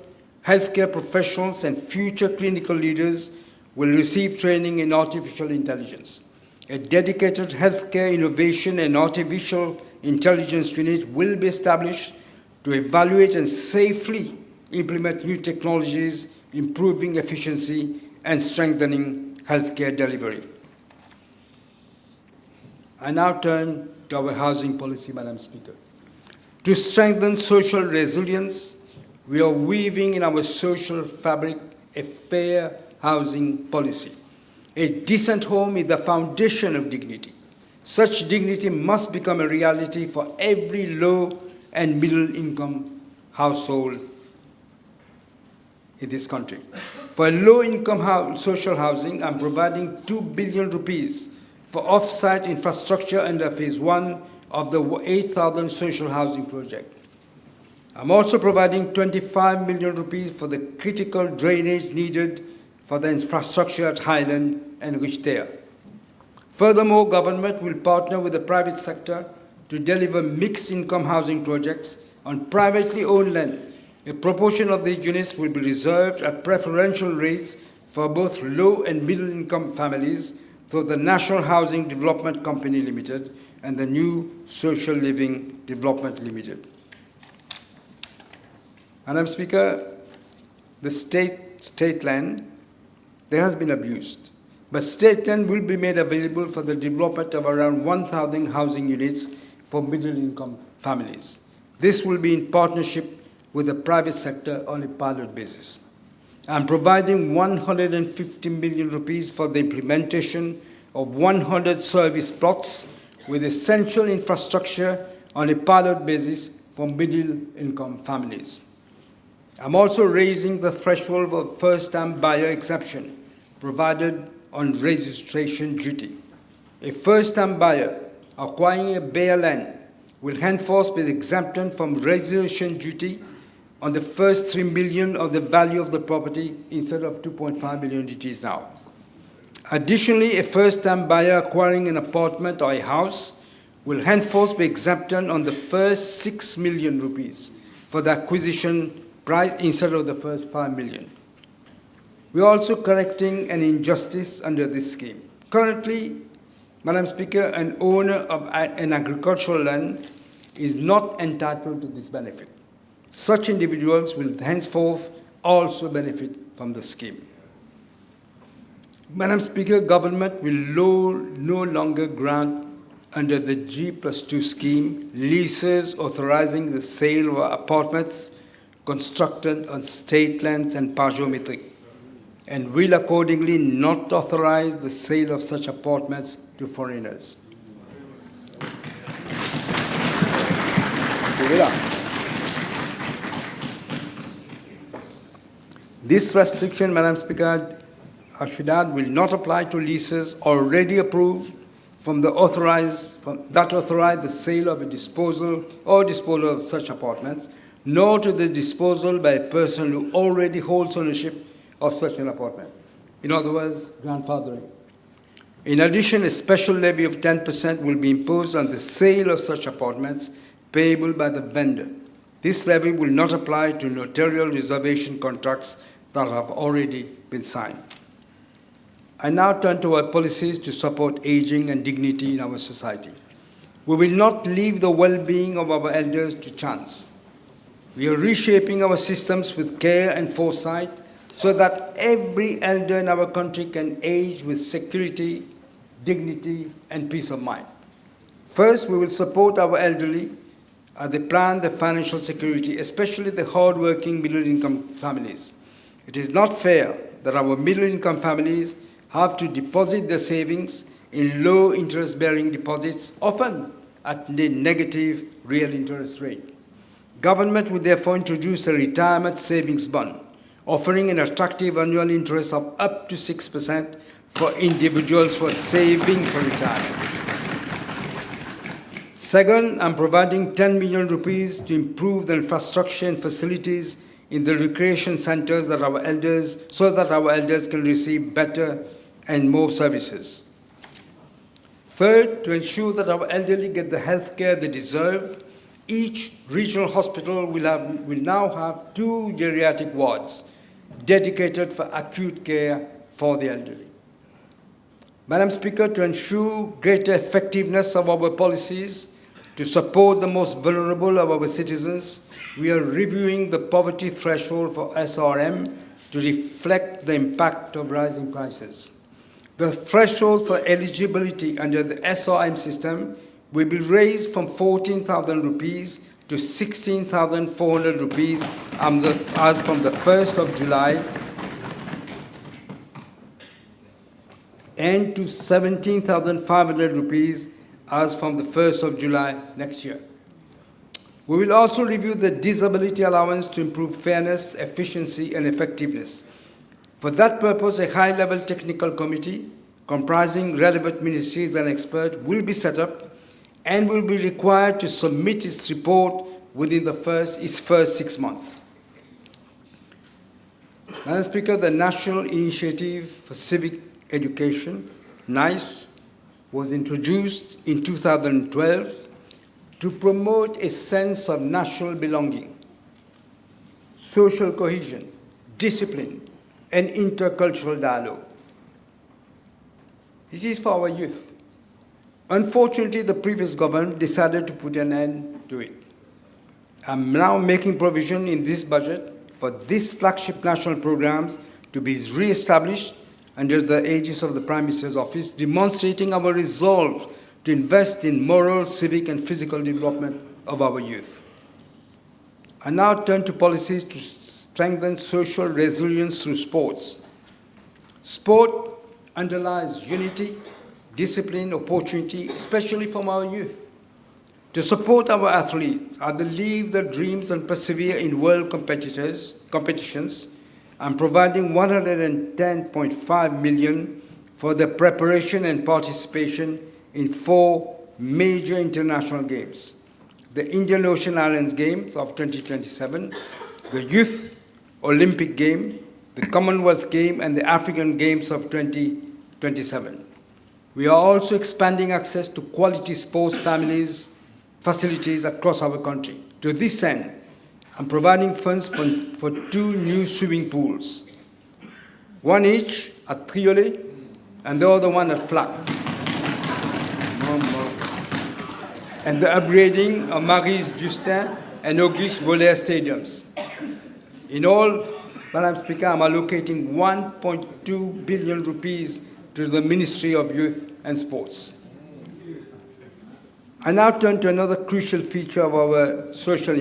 healthcare professionals and future clinical leaders will receive training in artificial intelligence. A dedicated healthcare innovation and artificial intelligence unit will be established to evaluate and safely implement new technologies, improving efficiency and strengthening healthcare delivery. I now turn to our housing policy, Madam Speaker. To strengthen social resilience, we are weaving in our social fabric a fair housing policy. A decent home is the foundation of dignity. Such dignity must become a reality for every low and middle income household in this country. For low income social housing, I'm providing 2 billion rupees for off-site infrastructure under phase 1 of the 8,000 social housing project. I'm also providing 25 million rupees for the critical drainage needed for the infrastructure at Highland and Richtea. Furthermore, government will partner with the private sector to deliver mixed-income housing projects on privately owned land. A proportion of these units will be reserved at preferential rates for both low and middle-income families through the National Housing Development Company Limited and the new Social Living Development Limited. Madam Speaker, the state land, there has been abused, but state land will be made available for the development of around 1,000 housing units for middle-income families. This will be in partnership with the private sector on a pilot basis. I'm providing 150 million rupees for the implementation of 100 service plots with essential infrastructure on a pilot basis for middle-income families. I'm also raising the threshold of first-time buyer exemption provided on registration duty. A first-time buyer acquiring a bare land will henceforth be exempted from registration duty on the first 3 million of the value of the property instead of 2.5 million it is now. Additionally, a first-time buyer acquiring an apartment or a house will henceforth be exempted on the first 6 million rupees for the acquisition price instead of the first 5 million. We are also correcting an injustice under this scheme. Currently, Madam Speaker, an owner of an agricultural land is not entitled to this benefit. Such individuals will henceforth also benefit from the scheme. Madam Speaker, government will no longer grant under the G+2 scheme leases authorizing the sale of apartments constructed on state lands and parjometric, and will accordingly not authorize the sale of such apartments to foreigners. This restriction, Madam Speaker, I should add, will not apply to leases already approved that authorize the sale of a disposal of such apartments, nor to the disposal by a person who already holds ownership of such an apartment. In other words, grandfathering. In addition, a special levy of 10% will be imposed on the sale of such apartments payable by the vendor. This levy will not apply to notarial reservation contracts that have already been signed. I now turn to our policies to support aging and dignity in our society. We will not leave the well-being of our elders to chance. We are reshaping our systems with care and foresight so that every elder in our country can age with security, dignity, and peace of mind. First, we will support our elderly as they plan their financial security, especially the hard-working middle-income families. It is not fair that our middle-income families have to deposit their savings in low interest-bearing deposits, often at the negative real interest rate. Government will therefore introduce a retirement savings bond, offering an attractive annual interest of up to 6% for individuals who are saving for retirement. Second, I'm providing 10 million rupees to improve the infrastructure and facilities in the recreation centers that our elders, so that our elders can receive better and more services. Third, to ensure that our elderly get the health care they deserve, each regional hospital will now have 2 geriatric wards dedicated for acute care for the elderly. Madam Speaker, to ensure greater effectiveness of our policies to support the most vulnerable of our citizens, we are reviewing the poverty threshold for SRM to reflect the impact of rising prices. The threshold for eligibility under the SRM system will be raised from 14,000 rupees to 16,400 rupees as from the 1st of July and to 17,500 rupees as from the 1st of July next year. We will also review the disability allowance to improve fairness, efficiency, and effectiveness. For that purpose, a high-level technical committee comprising relevant ministries and experts will be set up and will be required to submit its report within its first 6 months. Madam Speaker, the National Initiative for Civic Education, NICE, was introduced in 2012 to promote a sense of national belonging, social cohesion, discipline, and intercultural dialogue. This is for our youth. Unfortunately, the previous government decided to put an end to it. I'm now making provision in this budget for these flagship national programs to be re-established under the aegis of the Prime Minister's office, demonstrating our resolve to invest in moral, civic, and physical development of our youth. I now turn to policies to strengthen social resilience through sports. Sport underlies unity, discipline, opportunity, especially from our youth. To support our athletes as they live their dreams and persevere in world competitions, I'm providing 110.5 million for the preparation and participation in 4 major international games: the Indian Ocean Islands Games of 2027, the Youth Olympic Game, the Commonwealth Game, and the African Games of 2027. We are also expanding access to quality sports facilities across our country. To this end, I'm providing funds for 2 new swimming pools, one each at Triolet and the other one at Flac, and the upgrading of Maurice Justin and Auguste Boller stadiums. In all, Madam Speaker, I'm allocating 1.2 billion rupees to the Ministry of Youth and Sports. I now turn to another crucial feature of our social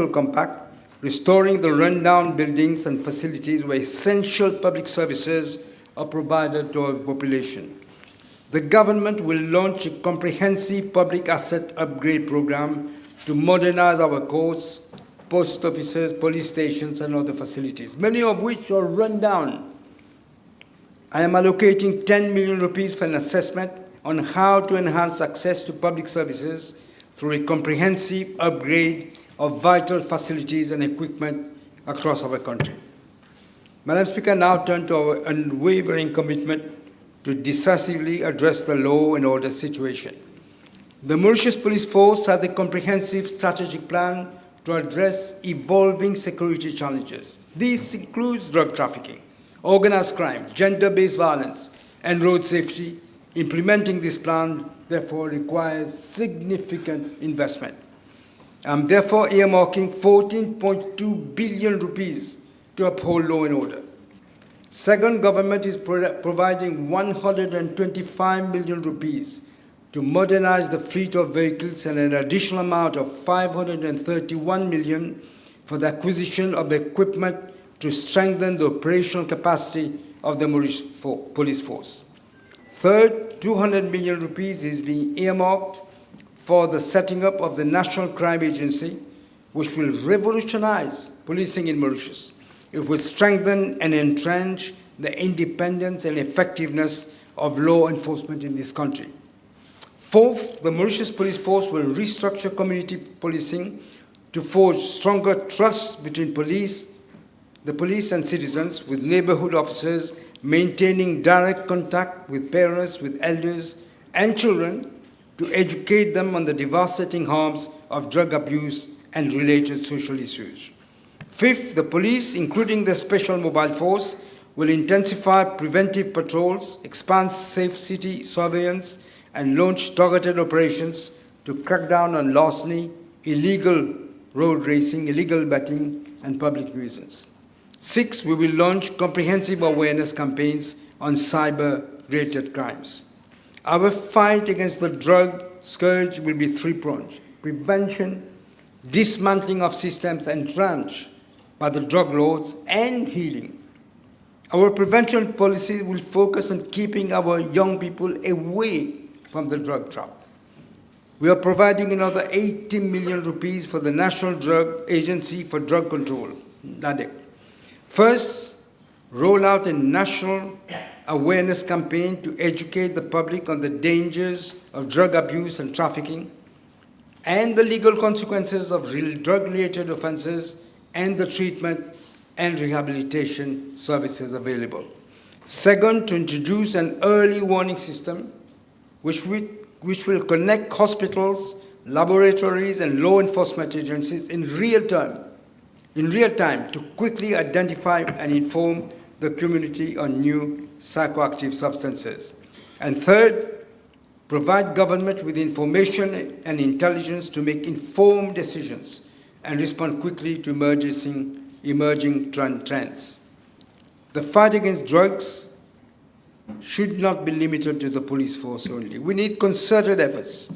compact, restoring the rundown buildings and facilities where essential public services are provided to our population. The government will launch a comprehensive public asset upgrade program to modernize our courts, post offices, police stations, and other facilities, many of which are run down. I am allocating 10 million rupees for an assessment on how to enhance access to public services through a comprehensive upgrade of vital facilities and equipment across our country. Madam Speaker, now turn to our unwavering commitment to decisively address the law and order situation. The Mauritius Police Force has a comprehensive strategic plan to address evolving security challenges. This includes drug trafficking, organized crime, gender-based violence, and road safety. Implementing this plan, therefore, requires significant investment. I'm therefore earmarking 14.2 billion rupees to uphold law and order. Second, government is providing 125 million rupees to modernize the fleet of vehicles and an additional amount of 531 million for the acquisition of equipment to strengthen the operational capacity of the Mauritius Police Force. Third, 200 million rupees is being earmarked for the setting up of the National Crime Agency, which will revolutionize policing in Mauritius. It will strengthen and entrench the independence and effectiveness of law enforcement in this country. Fourth, the Mauritius Police Force will restructure community policing to forge stronger trust between the police and citizens, with neighborhood officers maintaining direct contact with parents, with elders and children to educate them on the devastating harms of drug abuse and related social issues. Fifth, the police, including the Special Mobile Force, will intensify preventive patrols, expand safe city surveillance, and launch targeted operations to crack down on larceny, illegal road racing, illegal betting, and public nuisance. Six, we will launch comprehensive awareness campaigns on cyber-related crimes. Our fight against the drug scourge will be three-pronged: prevention, dismantling of systems entrenched by the drug lords, and healing. Our prevention policy will focus on keeping our young people away from the drug trap. We are providing another 80 million rupees for the National Drug Agency for Drug Control, NADEC. First, roll out a national awareness campaign to educate the public on the dangers of drug abuse and trafficking, and the legal consequences of drug-related offenses, and the treatment and rehabilitation services available. Second, to introduce an early warning system which will connect hospitals, laboratories, and law enforcement agencies in real time to quickly identify and inform the community on new psychoactive substances. And third, provide government with information and intelligence to make informed decisions and respond quickly to emerging trends. The fight against drugs should not be limited to the police force only. We need concerted efforts.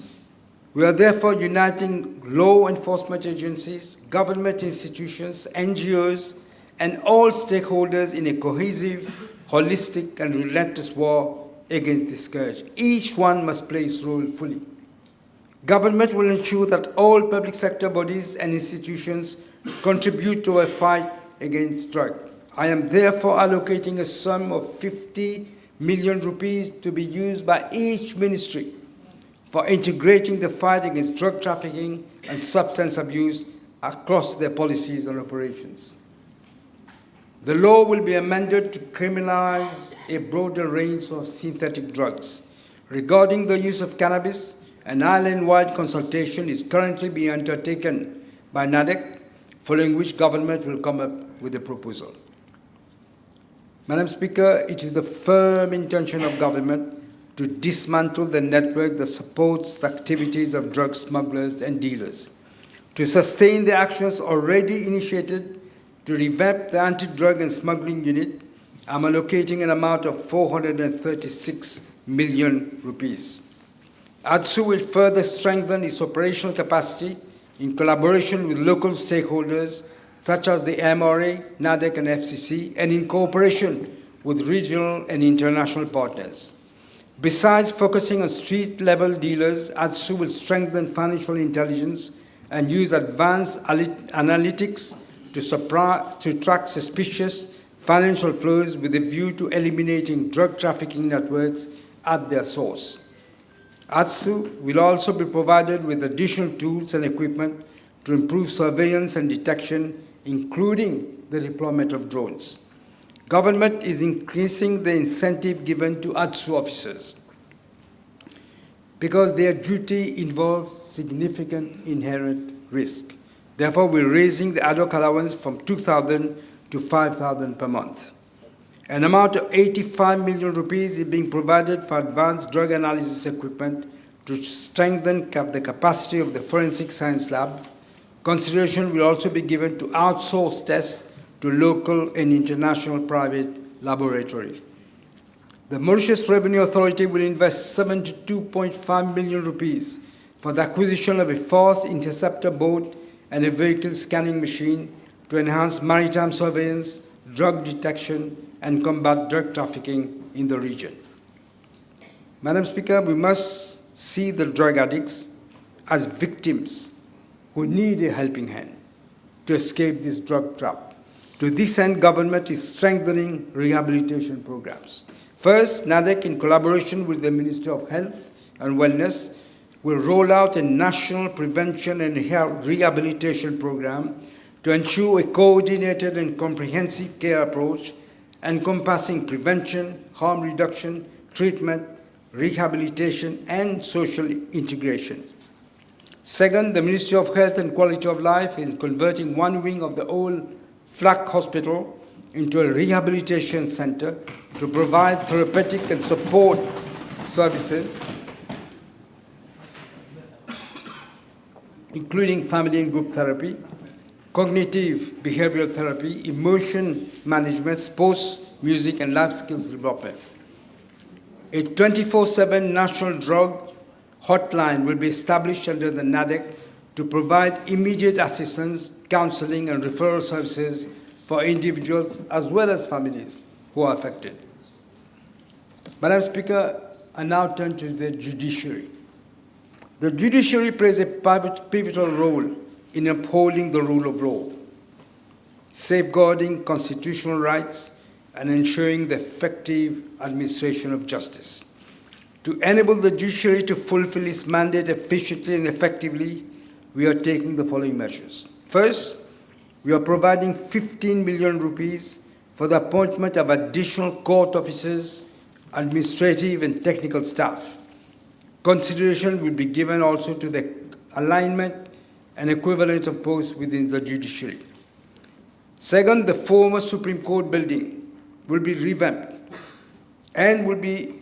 We are therefore uniting law enforcement agencies, government institutions, NGOs, and all stakeholders in a cohesive, holistic, and relentless war against this scourge. Each one must play its role fully. Government will ensure that all public sector bodies and institutions contribute to a fight against drugs. I am therefore allocating a sum of 50 million rupees to be used by each ministry for integrating the fight against drug trafficking and substance abuse across their policies and operations. The law will be amended to criminalize a broader range of synthetic drugs. Regarding the use of cannabis, an island-wide consultation is currently being undertaken by NADEC, following which government will come up with a proposal. Madam Speaker, it is the firm intention of government to dismantle the network that supports the activities of drug smugglers and dealers. To sustain the actions already initiated to revamp the anti-drug and smuggling unit, I'm allocating an amount of 436 million rupees. ADSU will further strengthen its operational capacity in collaboration with local stakeholders such as the MRA, NADEC, and FCC, and in cooperation with regional and international partners. Besides focusing on street-level dealers, ADSU will strengthen financial intelligence and use advanced analytics to track suspicious financial flows with a view to eliminating drug trafficking networks at their source. ADSU will also be provided with additional tools and equipment to improve surveillance and detection, including the deployment of drones. Government is increasing the incentive given to ADSU officers because their duty involves significant inherent risk. Therefore, we're raising the ad hoc allowance from 2,000 to 5,000 per month. An amount of 85 million rupees is being provided for advanced drug analysis equipment to strengthen the capacity of the forensic science lab. Consideration will also be given to outsource tests to local and international private laboratories. The Mauritius Revenue Authority will invest 72.5 million rupees for the acquisition of a fast interceptor boat and a vehicle scanning machine to enhance maritime surveillance, drug detection, and combat drug trafficking in the region. Madam Speaker, we must see the drug addicts as victims who need a helping hand to escape this drug trap. To this end, government is strengthening rehabilitation programs. First, NADEC, in collaboration with the Ministry of Health and Wellness, will roll out a national prevention and rehabilitation program to ensure a coordinated and comprehensive care approach encompassing prevention, harm reduction, treatment, rehabilitation, and social integration. Second, the Ministry of Health and Quality of Life is converting one wing of the old Flak Hospital into a rehabilitation center to provide therapeutic and support services, including family and group therapy, cognitive behavioral therapy, emotion management, sports, music, and life skills development. A 24/7 national drug hotline will be established under the NADEC to provide immediate assistance, counseling, and referral services for individuals as well as families who are affected. Madam Speaker, I now turn to the judiciary. The judiciary plays a pivotal role in upholding the rule of law, safeguarding constitutional rights, and ensuring the effective administration of justice. To enable the judiciary to fulfill its mandate efficiently and effectively, we are taking the following measures. First, we are providing 15 million rupees for the appointment of additional court officers, administrative and technical staff. Consideration will be given also to the alignment and equivalent of posts within the judiciary. Second, the former Supreme Court building will be revamped, and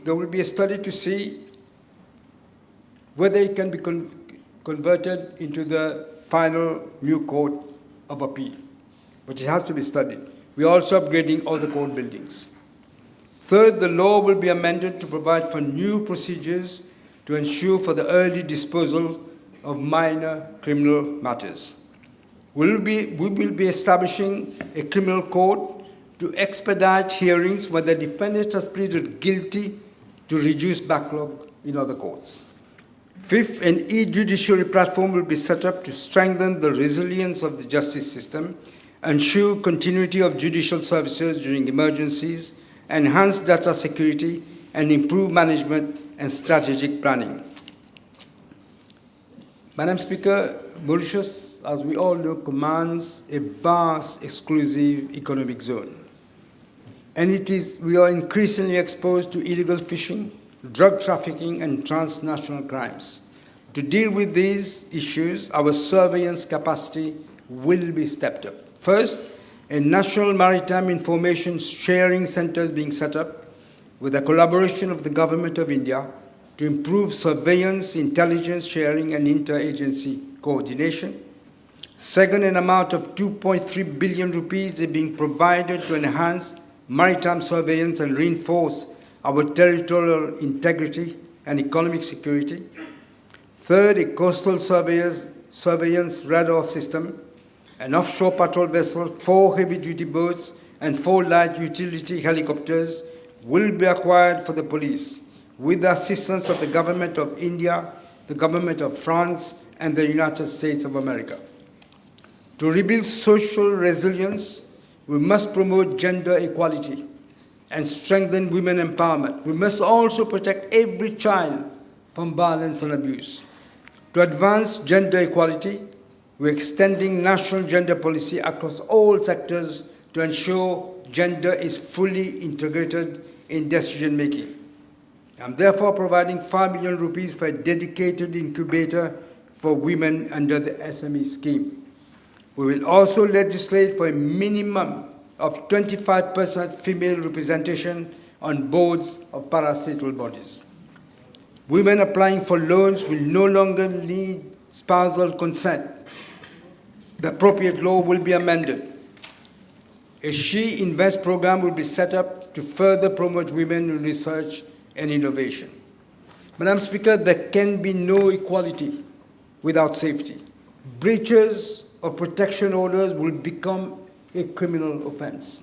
there will be a study to see whether it can be converted into the final new court of appeal, but it has to be studied. We are also upgrading all the court buildings. Third, the law will be amended to provide for new procedures to ensure for the early disposal of minor criminal matters. We will be establishing a criminal court to expedite hearings when the defendant has pleaded guilty to reduce backlog in other courts. Fifth, an e-judiciary platform will be set up to strengthen the resilience of the justice system, ensure continuity of judicial services during emergencies, enhance data security, and improve management and strategic planning. Madam Speaker, Mauritius, as we all know, commands a vast exclusive economic zone. And we are increasingly exposed to illegal fishing, drug trafficking, and transnational crimes. To deal with these issues, our surveillance capacity will be stepped up. First, a national maritime information sharing center is being set up with the collaboration of the Government of India to improve surveillance, intelligence sharing, and interagency coordination. Second, an amount of 2.3 billion rupees is being provided to enhance maritime surveillance and reinforce our territorial integrity and economic security. Third, a coastal surveillance radar system, an offshore patrol vessel, 4 heavy-duty boats, and 4 light utility helicopters will be acquired for the police with the assistance of the Government of India, the Government of France, and the United States of America. To rebuild social resilience, we must promote gender equality and strengthen women empowerment. We must also protect every child from violence and abuse. To advance gender equality, we're extending national gender policy across all sectors to ensure gender is fully integrated in decision-making. I'm therefore providing 5 million rupees for a dedicated incubator for women under the SME scheme. We will also legislate for a minimum of 25% female representation on boards of parastatal bodies. Women applying for loans will no longer need spousal consent. The appropriate law will be amended. A She Invest program will be set up to further promote women in research and innovation. Madam Speaker, there can be no equality without safety. Breaches of protection orders will become a criminal offense.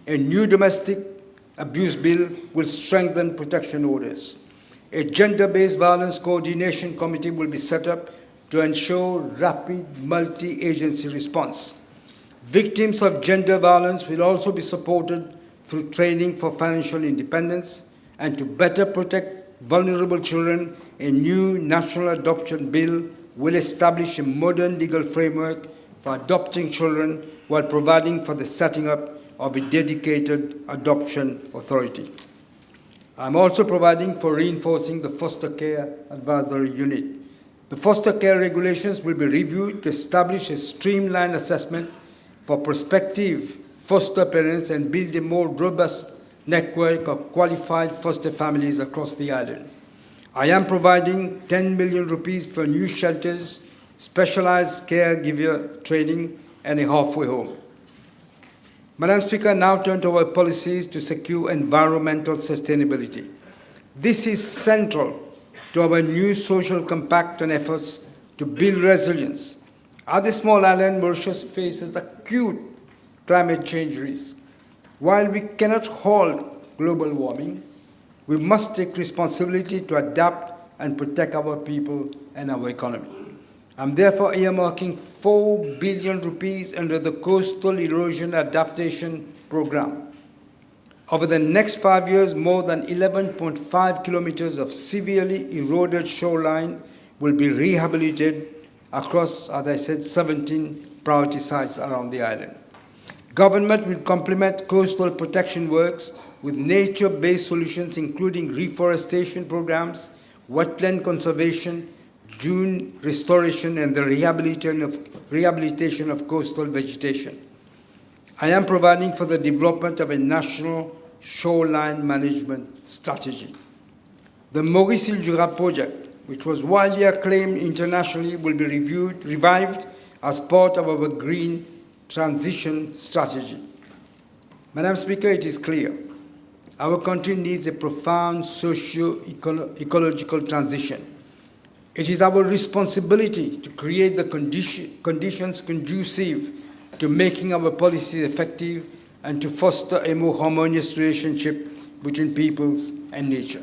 A new domestic abuse bill will strengthen protection orders. a gender-based violence coordination committee will be set up to ensure rapid multi-agency response. Victims of gender violence will also be supported through training for financial independence, and to better protect vulnerable children, a new national adoption bill will establish a modern legal framework for adopting children while providing for the setting up of a dedicated adoption authority. I'm also providing for reinforcing the foster care advisory unit. The foster care regulations will be reviewed to establish a streamlined assessment for prospective foster parents and build a more robust network of qualified foster families across the island. I am providing 10 million rupees for new shelters, specialized caregiver training, and a halfway home. Madam Speaker, I now turn to our policies to secure environmental sustainability. This is central to our new social compact and efforts to build resilience. As the small island, Mauritius faces acute climate change risk. While we cannot halt global warming, we must take responsibility to adapt and protect our people and our economy. I'm therefore earmarking 4 billion rupees under the Coastal Erosion Adaptation Program. Over the next 5 years, more than 11.5 kilometers of severely eroded shoreline will be rehabilitated across, as I said, 17 priority sites around the island. Government will complement coastal protection works with nature-based solutions, including reforestation programs, wetland conservation, dune restoration, and the rehabilitation of coastal vegetation. I am providing for the development of a national shoreline management strategy. The Mauritius project, which was widely acclaimed internationally, will be revived as part of our green transition strategy. Madam Speaker, it is clear our country needs a profound socio-ecological transition. It is our responsibility to create the conditions conducive to making our policies effective and to foster a more harmonious relationship between peoples and nature.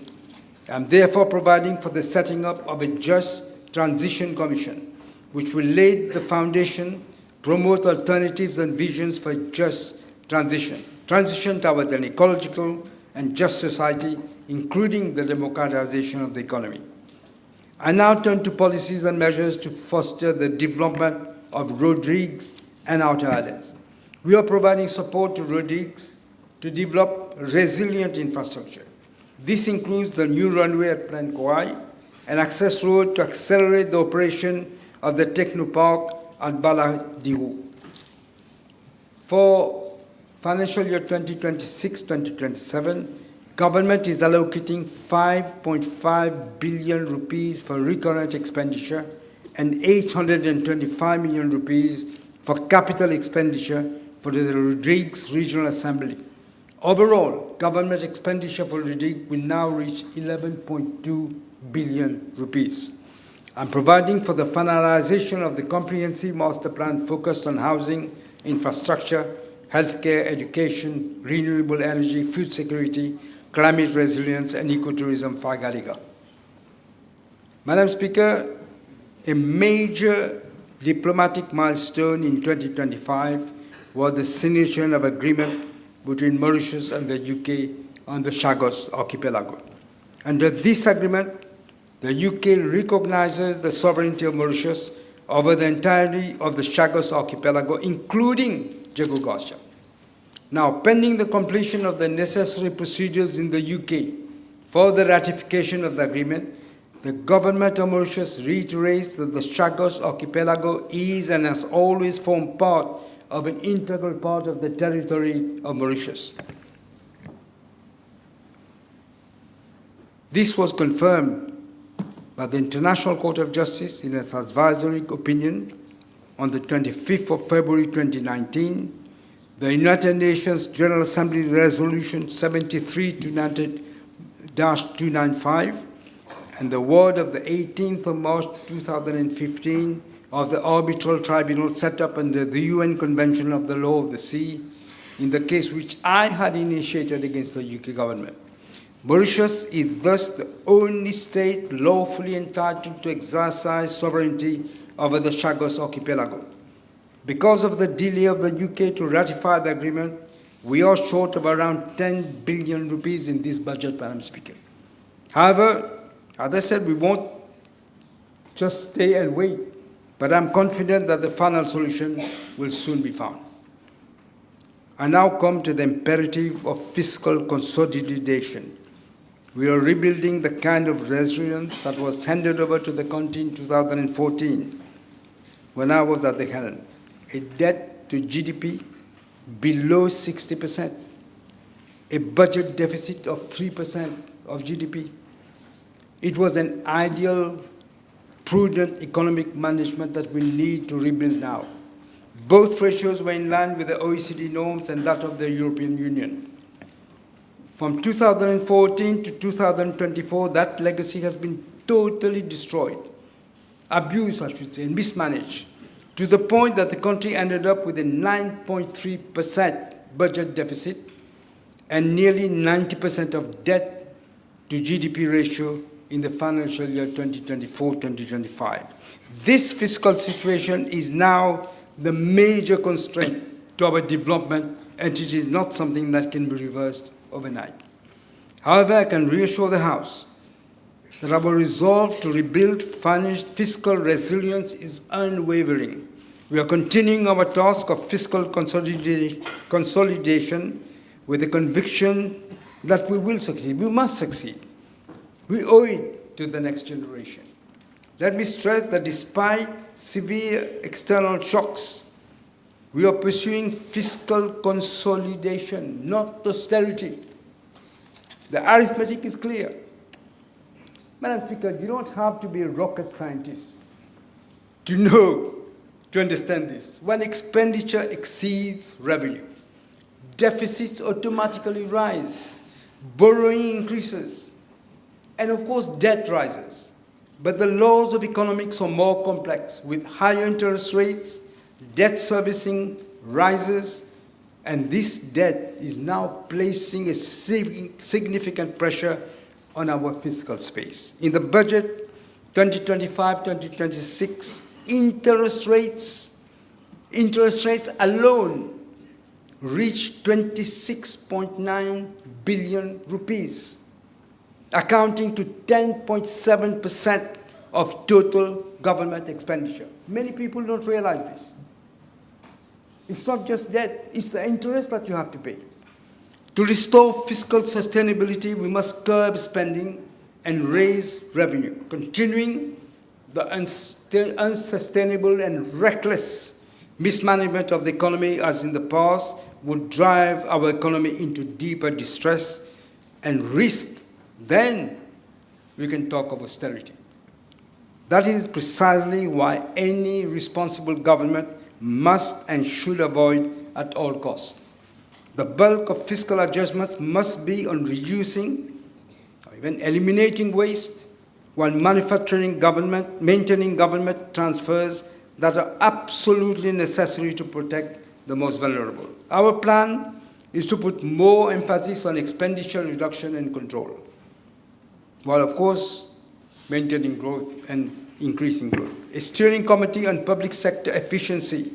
I am therefore providing for the setting up of a Just Transition Commission, which will lay the foundation, promote alternatives and visions for just transition towards an ecological and just society, including the democratization of the economy. I now turn to policies and measures to foster the development of Rodrigues and outer islands. We are providing support to Rodrigues to develop resilient infrastructure. This includes the new runway at Plan Kouai, an access road to accelerate the operation of the Technopark at Baladiru. For financial year 2026-2027, government is allocating 5.5 billion rupees for recurrent expenditure and 825 million rupees for capital expenditure for the Rodrigues Regional Assembly. Overall, government expenditure for Rodrigues will now reach 11.2 billion rupees. I'm providing for the finalization of the comprehensive master plan focused on housing, infrastructure, healthcare, education, renewable energy, food security, climate resilience, and ecotourism for Gariga. Madam Speaker, a major diplomatic milestone in 2025 was the signature of agreement between Mauritius and the UK on the Chagos archipelago. Under this agreement, the UK recognizes the sovereignty of Mauritius over the entirety of the Chagos archipelago, including Chagos. Now, pending the completion of the necessary procedures in the UK for the ratification of the agreement, the government of Mauritius reiterates that the Chagos archipelago is and has always formed part of an integral part of the territory of Mauritius. This was confirmed by the International Court of Justice in its advisory opinion on the 25th of February 2019, the United Nations General Assembly Resolution 73-295, and the word of the 18th of March 2015 of the arbitral tribunal set up under the UN Convention of the Law of the Sea in the case which I had initiated against the UK government. Mauritius is thus the only state lawfully entitled to exercise sovereignty over the Chagos archipelago. Because of the delay of the UK to ratify the agreement, we are short of around 10 billion rupees in this budget, Madam Speaker. However, as I said, we won't just stay and wait, but I'm confident that the final solution will soon be found. I now come to the imperative of fiscal consolidation. We are rebuilding the kind of resilience that was handed over to the country in 2014 when I was at the helm. A debt to GDP below 60%, a budget deficit of 3% of GDP. It was an ideal, prudent economic management that we need to rebuild now. Both ratios were in line with the OECD norms and that of the European Union. From 2014 to 2024, that legacy has been totally destroyed, abused, I should say, and mismanaged, to the point that the country ended up with a 9.3% budget deficit and nearly 90% of debt to GDP ratio in the financial year 2024-2025. This fiscal situation is now the major constraint to our development, and it is not something that can be reversed overnight. However, I can reassure the House that our resolve to rebuild fiscal resilience is unwavering. We are continuing our task of fiscal consolidation with the conviction that we will succeed. We must succeed. We owe it to the next generation. Let me stress that despite severe external shocks, we are pursuing fiscal consolidation, not austerity. The arithmetic is clear. Madam Speaker, you don't have to be a rocket scientist to understand this. When expenditure exceeds revenue, deficits automatically rise, borrowing increases, and of course debt rises. But the laws of economics are more complex, with higher interest rates, debt servicing rises, and this debt is now placing a significant pressure on our fiscal space. In the budget 2025-2026, interest rates alone reached 26.9 billion rupees, accounting to 10.7% of total government expenditure. Many people don't realize this. It's not just debt, it's the interest that you have to pay. To restore fiscal sustainability, we must curb spending and raise revenue. Continuing the unsustainable and reckless mismanagement of the economy as in the past would drive our economy into deeper distress and risk. Then we can talk of austerity. That is precisely why any responsible government must and should avoid at all costs. The bulk of fiscal adjustments must be on reducing or even eliminating waste, while maintaining government transfers that are absolutely necessary to protect the most vulnerable. Our plan is to put more emphasis on expenditure reduction and control, while of course maintaining growth and increasing growth. A steering committee on public sector efficiency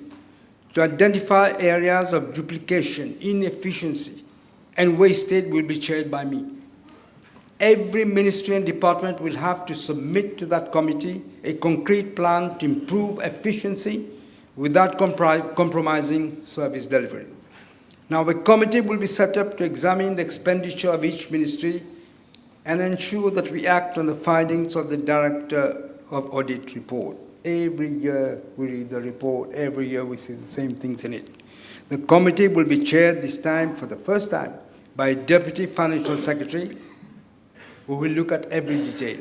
to identify areas of duplication, inefficiency, and wastage will be chaired by me. Every ministry and department will have to submit to that committee a concrete plan to improve efficiency without compromising service delivery. Now, the committee will be set up to examine the expenditure of each ministry and ensure that we act on the findings of the Director of Audit report. Every year we read the report, every year we see the same things in it. The committee will be chaired this time, for the first time, by a Deputy Financial Secretary who will look at every detail.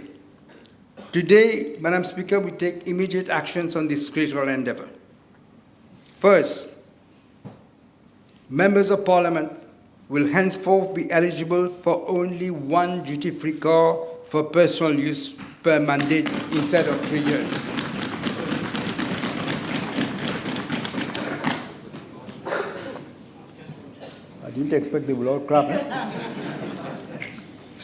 Today, Madam Speaker, we take immediate actions on this critical endeavor. First, members of Parliament will henceforth be eligible for only one duty-free car for personal use per mandate instead of 3 years. I didn't expect they would all clap.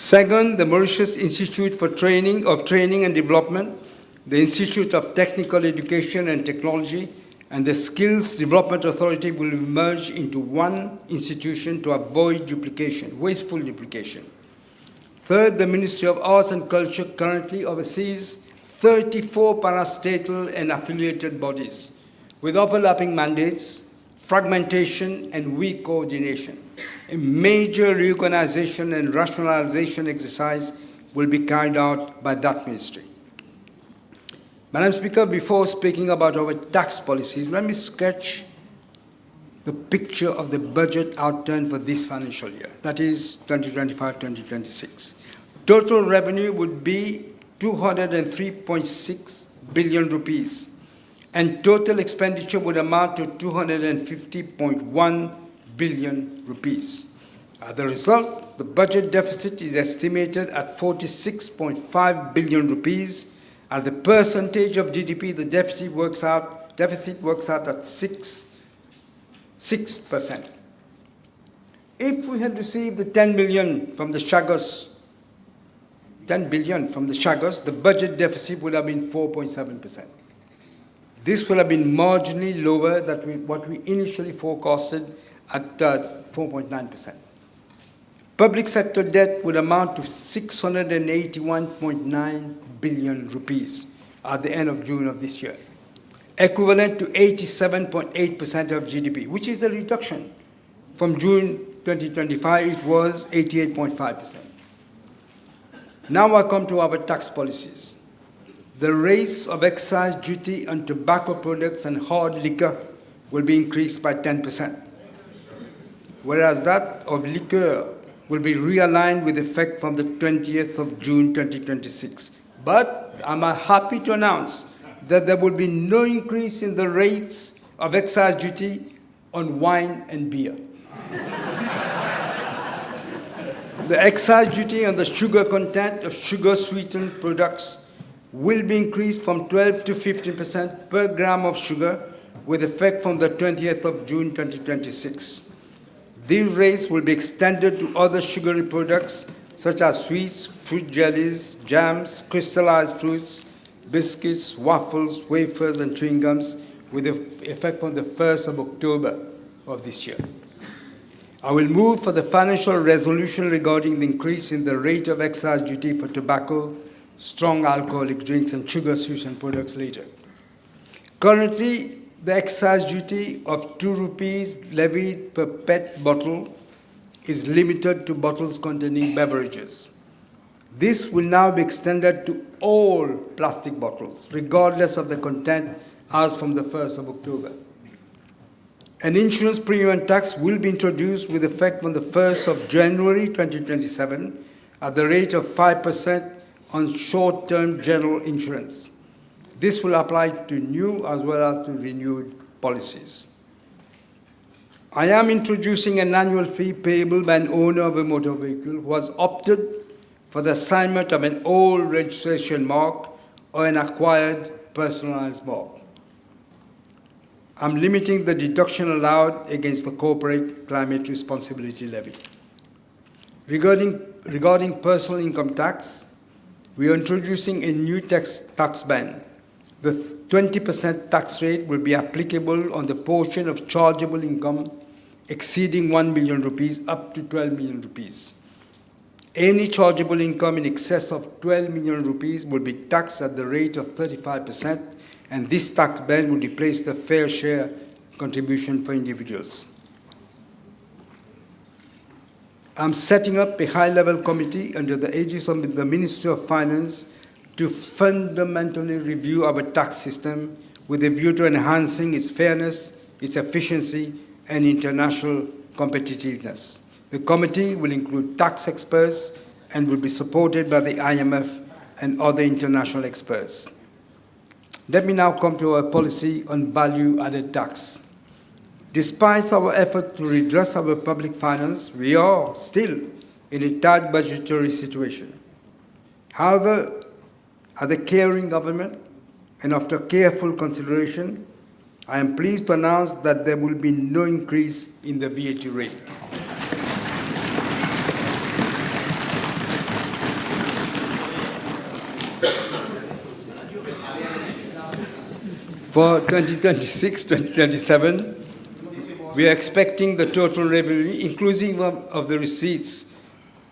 Second, the Mauritius Institute for Training and Development, the Institute of Technical Education and Technology, and the Skills Development Authority will merge into one institution to avoid duplication, wasteful duplication. Third, the Ministry of Arts and Culture currently oversees 34 parastatal and affiliated bodies with overlapping mandates, fragmentation, and weak coordination. A major reorganization and rationalization exercise will be carried out by that ministry. Madam Speaker, before speaking about our tax policies, let me sketch the picture of the budget outturn for this financial year, that is 2025-2026. Total revenue would be 203.6 billion rupees, and total expenditure would amount to 250.1 billion rupees. As a result, the budget deficit is estimated at 46.5 billion rupees. As a percentage of GDP, the deficit works out at 6%. If we had received the 10 billion from the Chagos, the budget deficit would have been 4.7%. This would have been marginally lower than what we initially forecasted at 4.9%. Public sector debt would amount to 681.9 billion rupees at the end of June of this year, equivalent to 87.8% of GDP, which is a reduction. From June 2025, it was 88.5%. Now I come to our tax policies. The rates of excise duty on tobacco products and hard liquor will be increased by 10%, whereas that of liquor will be realigned with effect from the 20th of June 2026. But I'm happy to announce that there will be no increase in the rates of excise duty on wine and beer. The excise duty on the sugar content of sugar-sweetened products will be increased from 12 to 15% per gram of sugar with effect from the 20th of June 2026. These rates will be extended to other sugary products such as sweets, fruit jellies, jams, crystallized fruits, biscuits, waffles, wafers, and chewing gums with effect from the 1st of October of this year. I will move for the financial resolution regarding the increase in the rate of excise duty for tobacco, strong alcoholic drinks, and sugar-sweetened products later. Currently, the excise duty of 2 rupees levied per PET bottle is limited to bottles containing beverages. This will now be extended to all plastic bottles, regardless of the content, as from the 1st of October. An insurance premium tax will be introduced with effect from the 1st of January 2027 at the rate of 5% on short-term general insurance. This will apply to new as well as to renewed policies. I am introducing an annual fee payable by an owner of a motor vehicle who has opted for the assignment of an old registration mark or an acquired personalized mark. I'm limiting the deduction allowed against the corporate climate responsibility levy. Regarding personal income tax, we are introducing a new tax band. The 20% tax rate will be applicable on the portion of chargeable income exceeding 1 million rupees up to 12 million rupees. Any chargeable income in excess of 12 million rupees will be taxed at the rate of 35%, and this tax band will replace the fair share contribution for individuals. I'm setting up a high-level committee under the aegis of the Ministry of Finance to fundamentally review our tax system with a view to enhancing its fairness, its efficiency, and international competitiveness. The committee will include tax experts and will be supported by the IMF and other international experts. Let me now come to our policy on value-added tax. Despite our effort to redress our public finance, we are still in a tight budgetary situation. However, as a caring government, and after careful consideration, I am pleased to announce that there will be no increase in the VAT rate. For 2026-2027, we are expecting the total revenue, inclusive of the receipts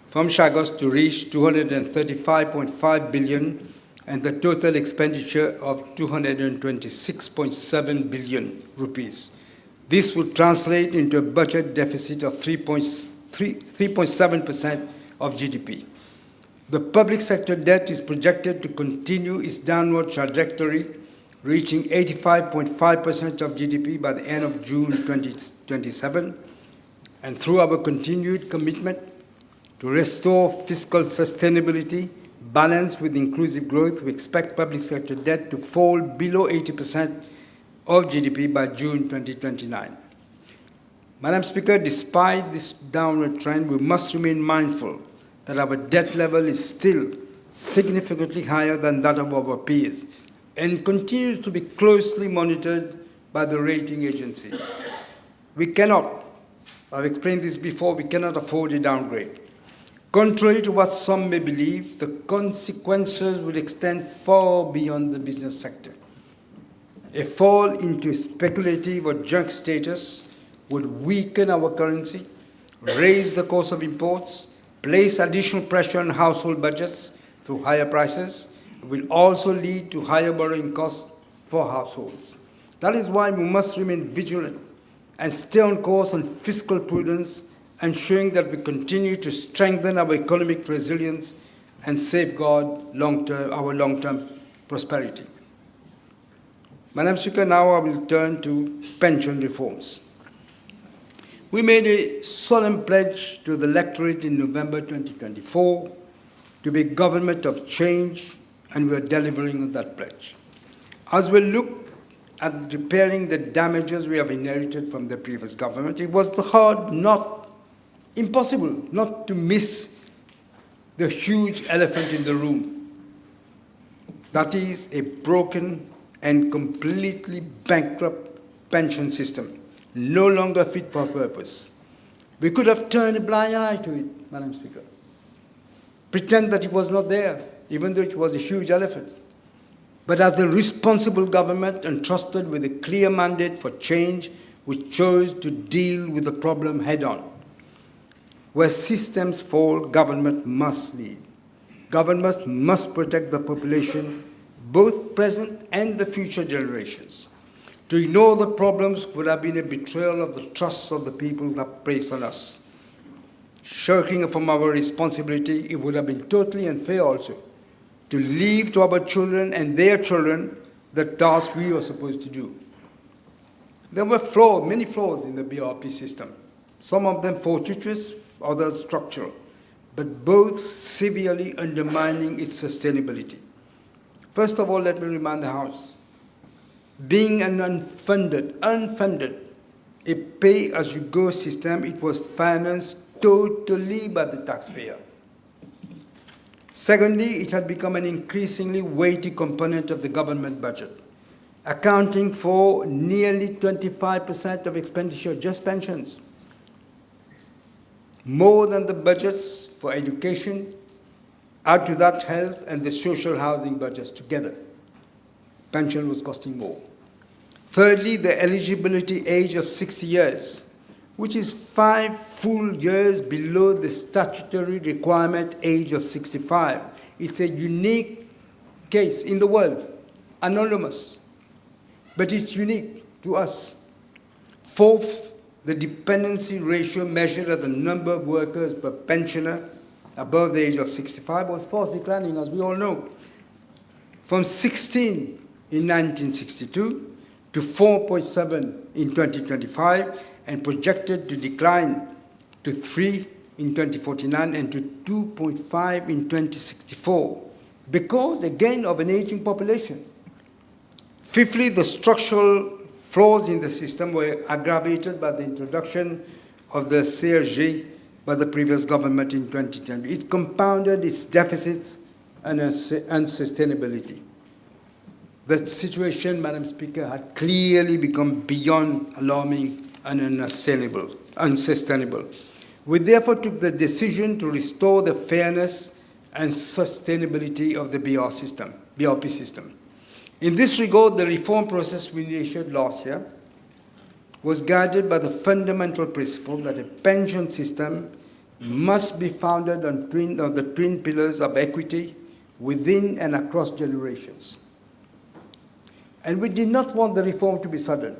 from Chagos, to reach 235.5 billion and the total expenditure of 226.7 billion rupees. This would translate into a budget deficit of 3.7% of GDP. The public sector debt is projected to continue its downward trajectory, reaching 85.5% of GDP by the end of June 2027. And through our continued commitment to restore fiscal sustainability, balanced with inclusive growth, we expect public sector debt to fall below 80% of GDP by June 2029. Madam Speaker, despite this downward trend, we must remain mindful that our debt level is still significantly higher than that of our peers and continues to be closely monitored by the rating agencies. We cannot, I've explained this before, we cannot afford a downgrade. Contrary to what some may believe, the consequences will extend far beyond the business sector. A fall into speculative or junk status would weaken our currency, raise the cost of imports, place additional pressure on household budgets through higher prices, will also lead to higher borrowing costs for households. That is why we must remain vigilant and stay on course on fiscal prudence, ensuring that we continue to strengthen our economic resilience and safeguard our long-term prosperity. Madam Speaker, now I will turn to pension reforms. We made a solemn pledge to the electorate in November 2024 to be a government of change, and we are delivering on that pledge. As we look at repairing the damages we have inherited from the previous government, it was impossible not to miss the huge elephant in the room. That is a broken and completely bankrupt pension system, no longer fit for purpose. We could have turned a blind eye to it, Madam Speaker. Pretend that it was not there, even though it was a huge elephant. But as the responsible government entrusted with a clear mandate for change, we chose to deal with the problem head-on. Where systems fall, government must lead. Government must protect the population, both present and the future generations. To ignore the problems would have been a betrayal of the trust of the people that placed on us. Shirking from our responsibility, it would have been totally unfair also to leave to our children and their children the task we were supposed to do. There were many flaws in the BRP system, some of them fortuitous, others structural, but both severely undermining its sustainability. First of all, let me remind the House, being an unfunded, a pay-as-you-go system, it was financed totally by the taxpayer. Secondly, it had become an increasingly weighty component of the government budget, accounting for nearly 25% of expenditure, just pensions, more than the budgets for education, add to that health and the social housing budgets together. Pension was costing more. Thirdly, the eligibility age of 60 years, which is 5 full years below the statutory requirement age of 65. It's a unique case in the world, anonymous, but it's unique to us. Fourth, the dependency ratio measured as the number of workers per pensioner above the age of 65 was fast declining, as we all know, from 16 in 1962 to 4.7 in 2025, and projected to decline to 3 in 2049 and to 2.5 in 2064, because, again, of an aging population. Fifthly, the structural flaws in the system were aggravated by the introduction of the CRG by the previous government in 2010. It compounded its deficits and unsustainability. The situation, Madam Speaker, had clearly become beyond alarming and unsustainable. We therefore took the decision to restore the fairness and sustainability of the BRP system. In this regard, the reform process we initiated last year was guided by the fundamental principle that a pension system must be founded on the twin pillars of equity within and across generations. And we did not want the reform to be sudden.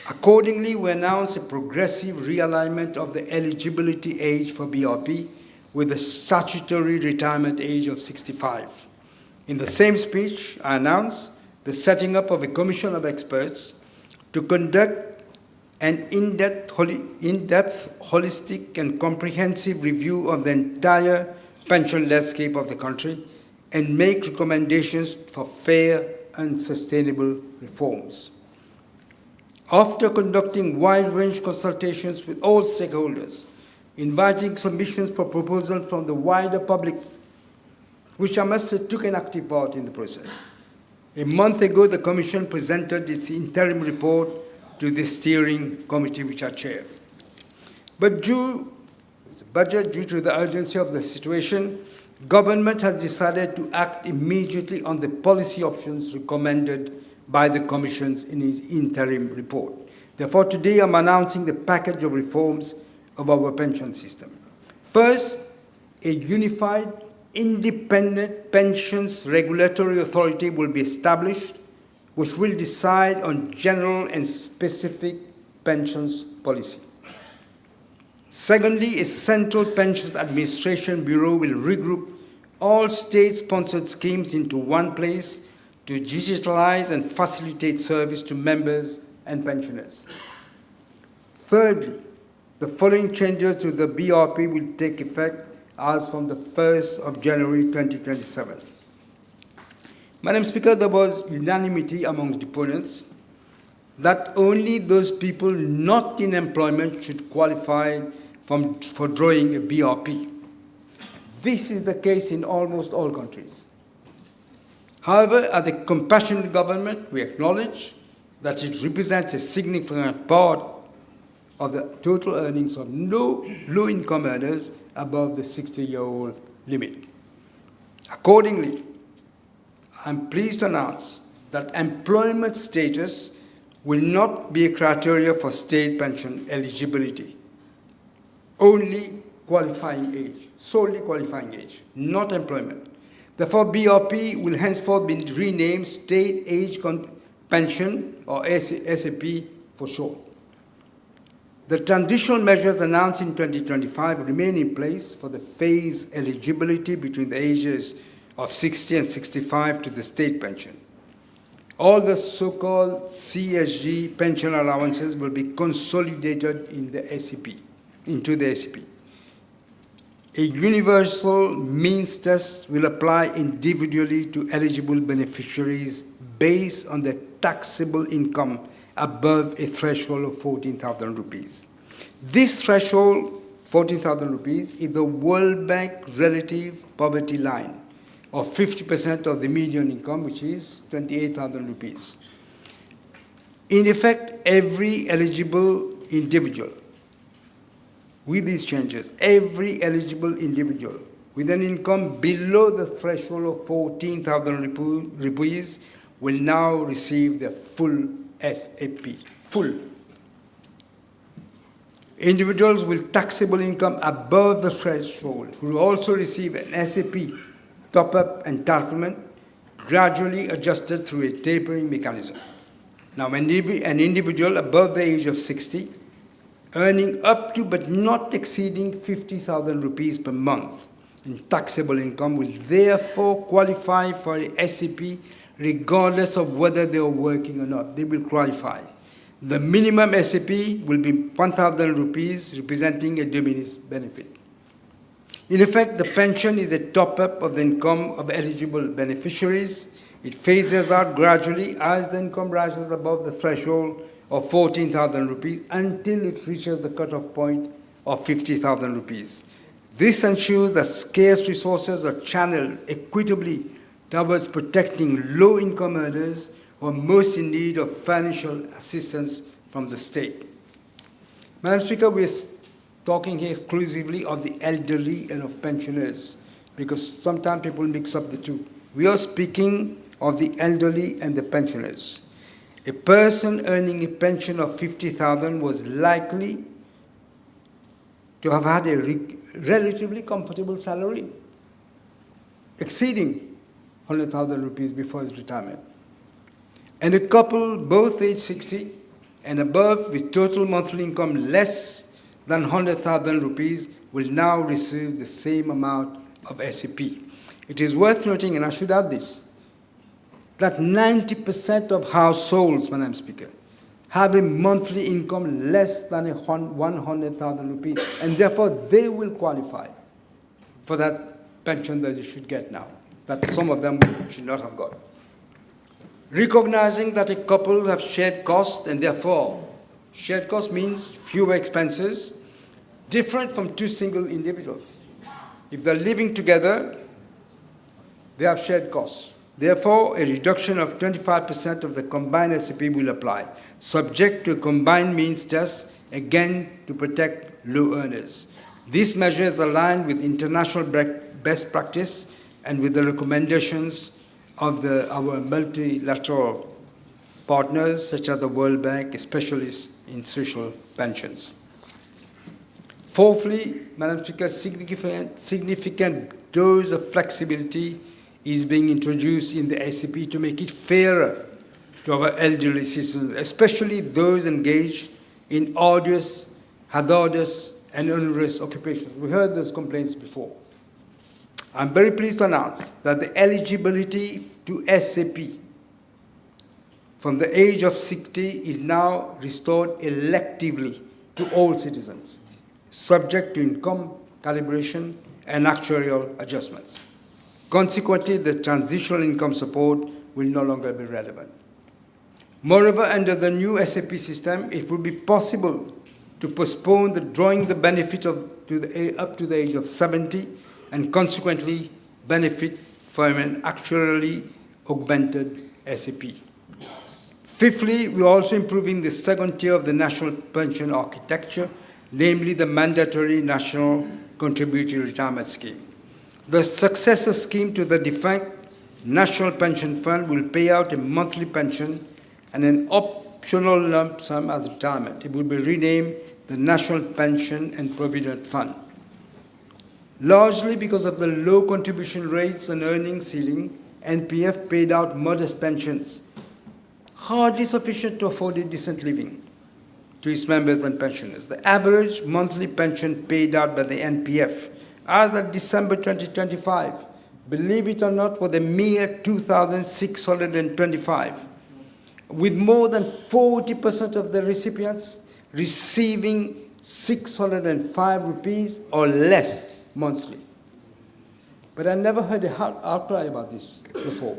Accordingly, we announced a progressive realignment of the eligibility age for BRP with the statutory retirement age of 65. In the same speech, I announced the setting up of a commission of experts to conduct an in-depth, holistic, and comprehensive review of the entire pension landscape of the country and make recommendations for fair and sustainable reforms. After conducting wide-range consultations with all stakeholders, inviting submissions for proposals from the wider public, which I must say took an active part in the process. A month ago, the Commission presented its interim report to the steering committee, which I chair. But due to the urgency of the situation, government has decided to act immediately on the policy options recommended by the Commission in its interim report. Therefore, today I'm announcing the package of reforms of our pension system. First, a unified, independent pensions regulatory authority will be established, which will decide on general and specific pensions policy. Secondly, a central pensions administration bureau will regroup all state-sponsored schemes into one place to digitalize and facilitate service to members and pensioners. Thirdly, the following changes to the BRP will take effect as from the 1st of January 2027. Madam Speaker, there was unanimity among deponents that only those people not in employment should qualify for drawing a BRP. This is the case in almost all countries. However, as a compassionate government, we acknowledge that it represents a significant part of the total earnings of low-income earners above the 60-year-old limit. Accordingly, I'm pleased to announce that employment status will not be a criteria for state pension eligibility. Only qualifying age, solely qualifying age, not employment. Therefore, BRP will henceforth be renamed State Age Pension, or SAP for short. The transitional measures announced in 2025 remain in place for the phase eligibility between the ages of 60 and 65 to the state pension. All the so-called CSG pension allowances will be consolidated in the SAP, into the SAP. A universal means test will apply individually to eligible beneficiaries based on their taxable income above a threshold of 14,000 rupees. This threshold, 14,000 rupees, is the World Bank relative poverty line of 50% of the median income, which is 28,000 rupees. In effect, every eligible individual, with these changes, every eligible individual with an income below the threshold of 14,000 rupees will now receive the full SAP, full. Individuals with taxable income above the threshold will also receive an SAP top-up entitlement gradually adjusted through a tapering mechanism. Now, an individual above the age of 60 earning up to but not exceeding 50,000 rupees per month in taxable income will therefore qualify for a SAP regardless of whether they are working or not. They will qualify. The minimum SAP will be 1,000 rupees, representing a de minimis benefit. In effect, the pension is a top-up of the income of eligible beneficiaries. It phases out gradually as the income rises above the threshold of 14,000 rupees until it reaches the cutoff point of 50,000 rupees. This ensures that scarce resources are channeled equitably towards protecting low-income earners who are most in need of financial assistance from the state. Madam Speaker, we are talking here exclusively of the elderly and of pensioners, because sometimes people mix up the two. We are speaking of the elderly and the pensioners. A person earning a pension of 50,000 was likely to have had a relatively comfortable salary, exceeding 100,000 rupees before his retirement. And a couple, both age 60 and above, with total monthly income less than 100,000 rupees, will now receive the same amount of SAP. It is worth noting, and I should add this, that 90% of households, Madam Speaker, have a monthly income less than 100,000 rupees, and therefore they will qualify for that pension that they should get now, that some of them should not have got. Recognizing that a couple have shared costs, and therefore shared cost means fewer expenses, different from two single individuals. If they're living together, they have shared costs. Therefore, a reduction of 25% of the combined SAP will apply, subject to a combined means test, again to protect low earners. This measure is aligned with international best practice and with the recommendations of our multilateral partners, such as the World Bank, specialists in social pensions. Fourthly, Madam Speaker, significant dose of flexibility is being introduced in the SAP to make it fairer to our elderly citizens, especially those engaged in arduous, hazardous, and onerous occupations. We heard those complaints before. I'm very pleased to announce that the eligibility to SAP from the age of 60 is now restored electively to all citizens, subject to income calibration and actuarial adjustments. Consequently, the transitional income support will no longer be relevant. Moreover, under the new SAP system, it will be possible to postpone drawing the benefit up to the age of 70 and consequently benefit from an actuarially augmented SAP. Fifthly, we are also improving the second tier of the national pension architecture, namely the mandatory national contributory retirement scheme. The successor scheme to the defunct National Pension Fund will pay out a monthly pension and an optional lump sum as retirement. It will be renamed the National Pension and Provident Fund. Largely because of the low contribution rates and earnings ceiling, NPF paid out modest pensions, hardly sufficient to afford a decent living to its members and pensioners. The average monthly pension paid out by the NPF as of December 2025, believe it or not, was a mere 2,625, with more than 40% of the recipients receiving 605 rupees or less monthly. But I never heard an outcry about this before.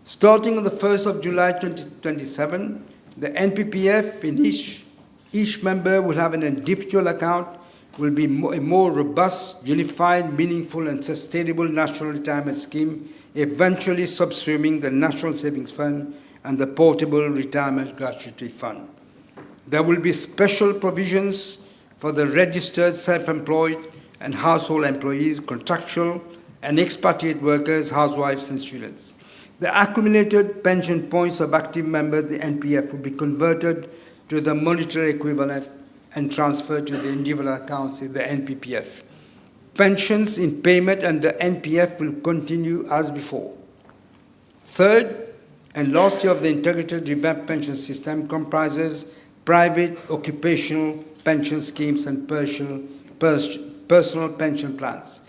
Starting on the 1st of July 2027, the NPPF in each member will have an individual account, will be a more robust, unified, meaningful, and sustainable national retirement scheme, eventually subsuming the National Savings Fund and the Portable Retirement Gratuity Fund. There will be special provisions for the registered self-employed and household employees, contractual and expatriate workers, housewives, and students. The accumulated pension points of active members of the NPF will be converted to the monetary equivalent and transferred to the individual accounts in the NPPF. Pensions in payment under NPF will continue as before. Third and last year of the integrated revamped pension system comprises private occupational pension schemes and personal pension plans.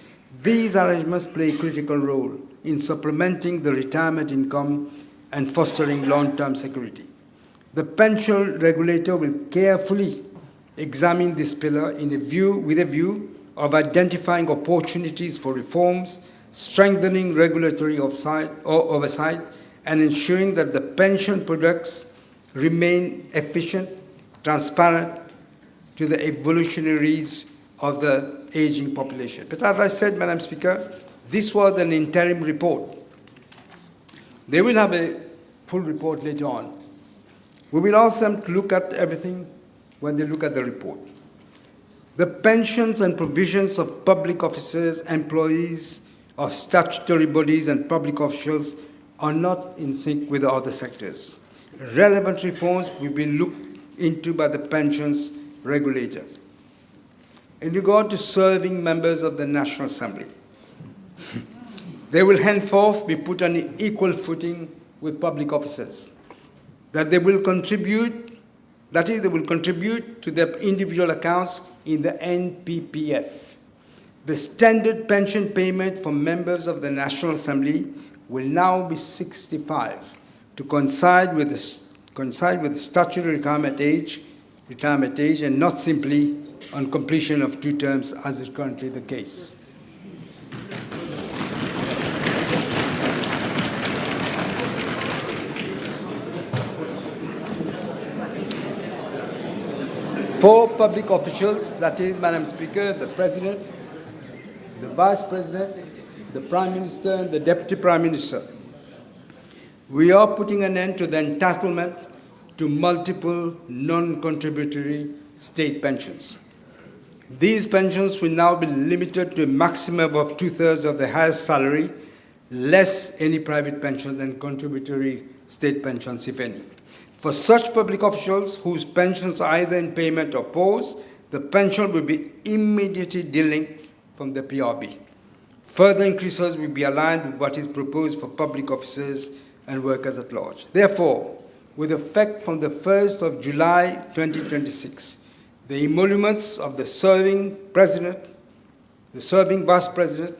These arrangements play a critical role in supplementing the retirement income and fostering long-term security. The pension regulator will carefully examine this pillar with a view of identifying opportunities for reforms, strengthening regulatory oversight, and ensuring that the pension products remain efficient, transparent to the evolutionaries of the aging population. But as I said, Madam Speaker, this was an interim report. They will have a full report later on. We will ask them to look at everything when they look at the report. The pensions and provisions of public officers, employees of statutory bodies and public officials are not in sync with the other sectors. Relevant reforms will be looked into by the pensions regulator. In regard to serving members of the National Assembly, they will henceforth be put on an equal footing with public officers. They will contribute to their individual accounts in the NPPF. The standard pension payment for members of the National Assembly will now be 65 to coincide with the statutory retirement age, and not simply on completion of 2 terms, as is currently the case. For public officials, that is, Madam Speaker, the President, the Vice President, the Prime Minister, and the Deputy Prime Minister, we are putting an end to the entitlement to multiple non-contributory state pensions. These pensions will now be limited to a maximum of 2/3 of the highest salary, less any private pensions and contributory state pensions, if any. For such public officials whose pensions are either in payment or paused, the pension will be immediately delinked from the PRB. Further increases will be aligned with what is proposed for public officers and workers at large. Therefore, with effect from the 1st of July 2026, the emoluments of the serving President, the serving Vice President,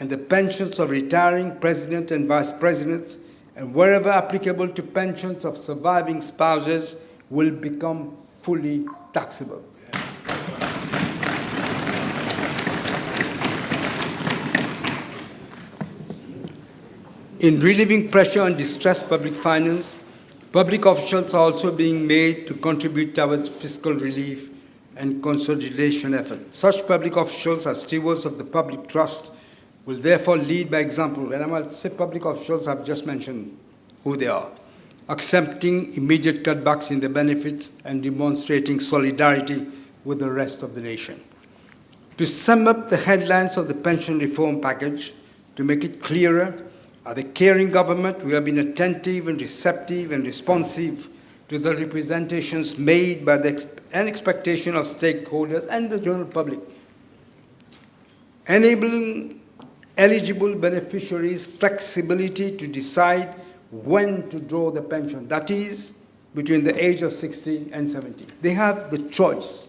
and the pensions of retiring President and Vice Presidents, and wherever applicable to pensions of surviving spouses, will become fully taxable. In relieving pressure on distressed public finance, public officials are also being made to contribute towards fiscal relief and consolidation efforts. Such public officials, as stewards of the public trust, will therefore lead by example. And I must say public officials, I've just mentioned who they are, accepting immediate cutbacks in the benefits and demonstrating solidarity with the rest of the nation. To sum up the headlines of the pension reform package, to make it clearer, as a caring government, we have been attentive and receptive and responsive to the representations made by and expectation of stakeholders and the general public, enabling eligible beneficiaries flexibility to decide when to draw the pension, that is, between the age of 60 and 70. They have the choice.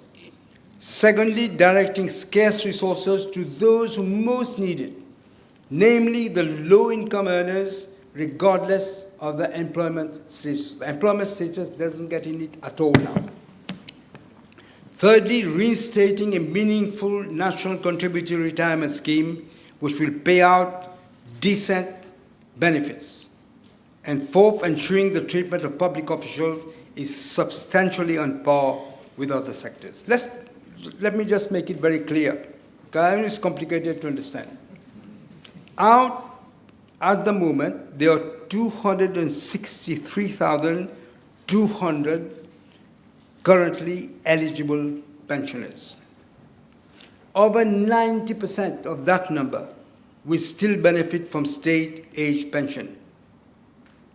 Secondly, directing scarce resources to those who most need it, namely the low-income earners, regardless of the employment status. The employment status doesn't get in it at all now. Thirdly, reinstating a meaningful national contributory retirement scheme which will pay out decent benefits. And fourth, ensuring the treatment of public officials is substantially on par with other sectors. Let me just make it very clear, because it's complicated to understand. At the moment, there are 263,200 currently eligible pensioners. Over 90% of that number will still benefit from state age pension,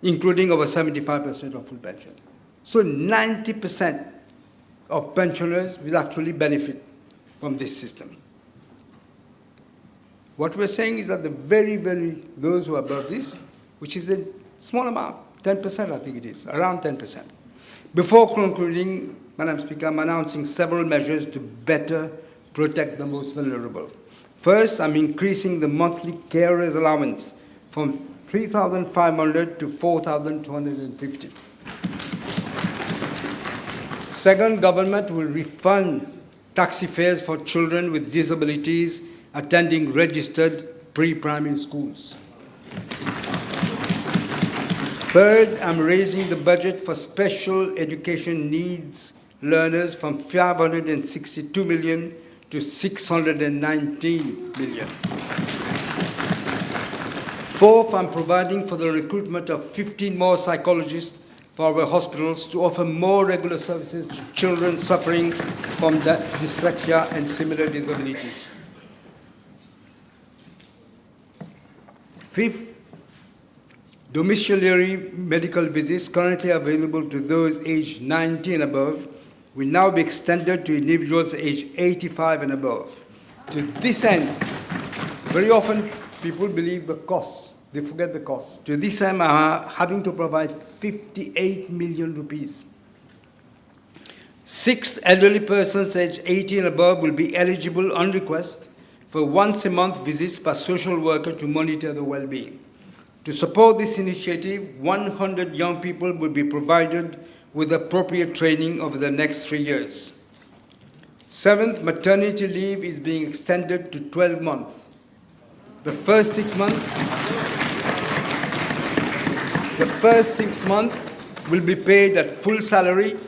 including over 75% of full pension. So 90% of pensioners will actually benefit from this system. What we're saying is that those who are above this, which is a small amount, 10% I think it is, around 10%. Before concluding, Madam Speaker, I'm announcing several measures to better protect the most vulnerable. First, I'm increasing the monthly carers allowance from 3,500 to 4,250. Second, government will refund taxi fares for children with disabilities attending registered pre-primary schools. Third, I'm raising the budget for special education needs learners from 562 million to 619 million. Fourth, I'm providing for the recruitment of 15 more psychologists for our hospitals to offer more regular services to children suffering from dyslexia and similar disabilities. Fifth, Domiciliary medical visits currently available to those aged 90 and above will now be extended to individuals aged 85 and above. To this end, very often people believe the cost, they forget the cost. To this end, having to provide 58 million rupees. 6 elderly persons aged 80 and above will be eligible on request for once-a-month visits by social worker to monitor their well-being. To support this initiative, 100 young people will be provided with appropriate training over the next 3 years. 7th, maternity leave is being extended to 12 months. The first 6 months will be paid at full salary,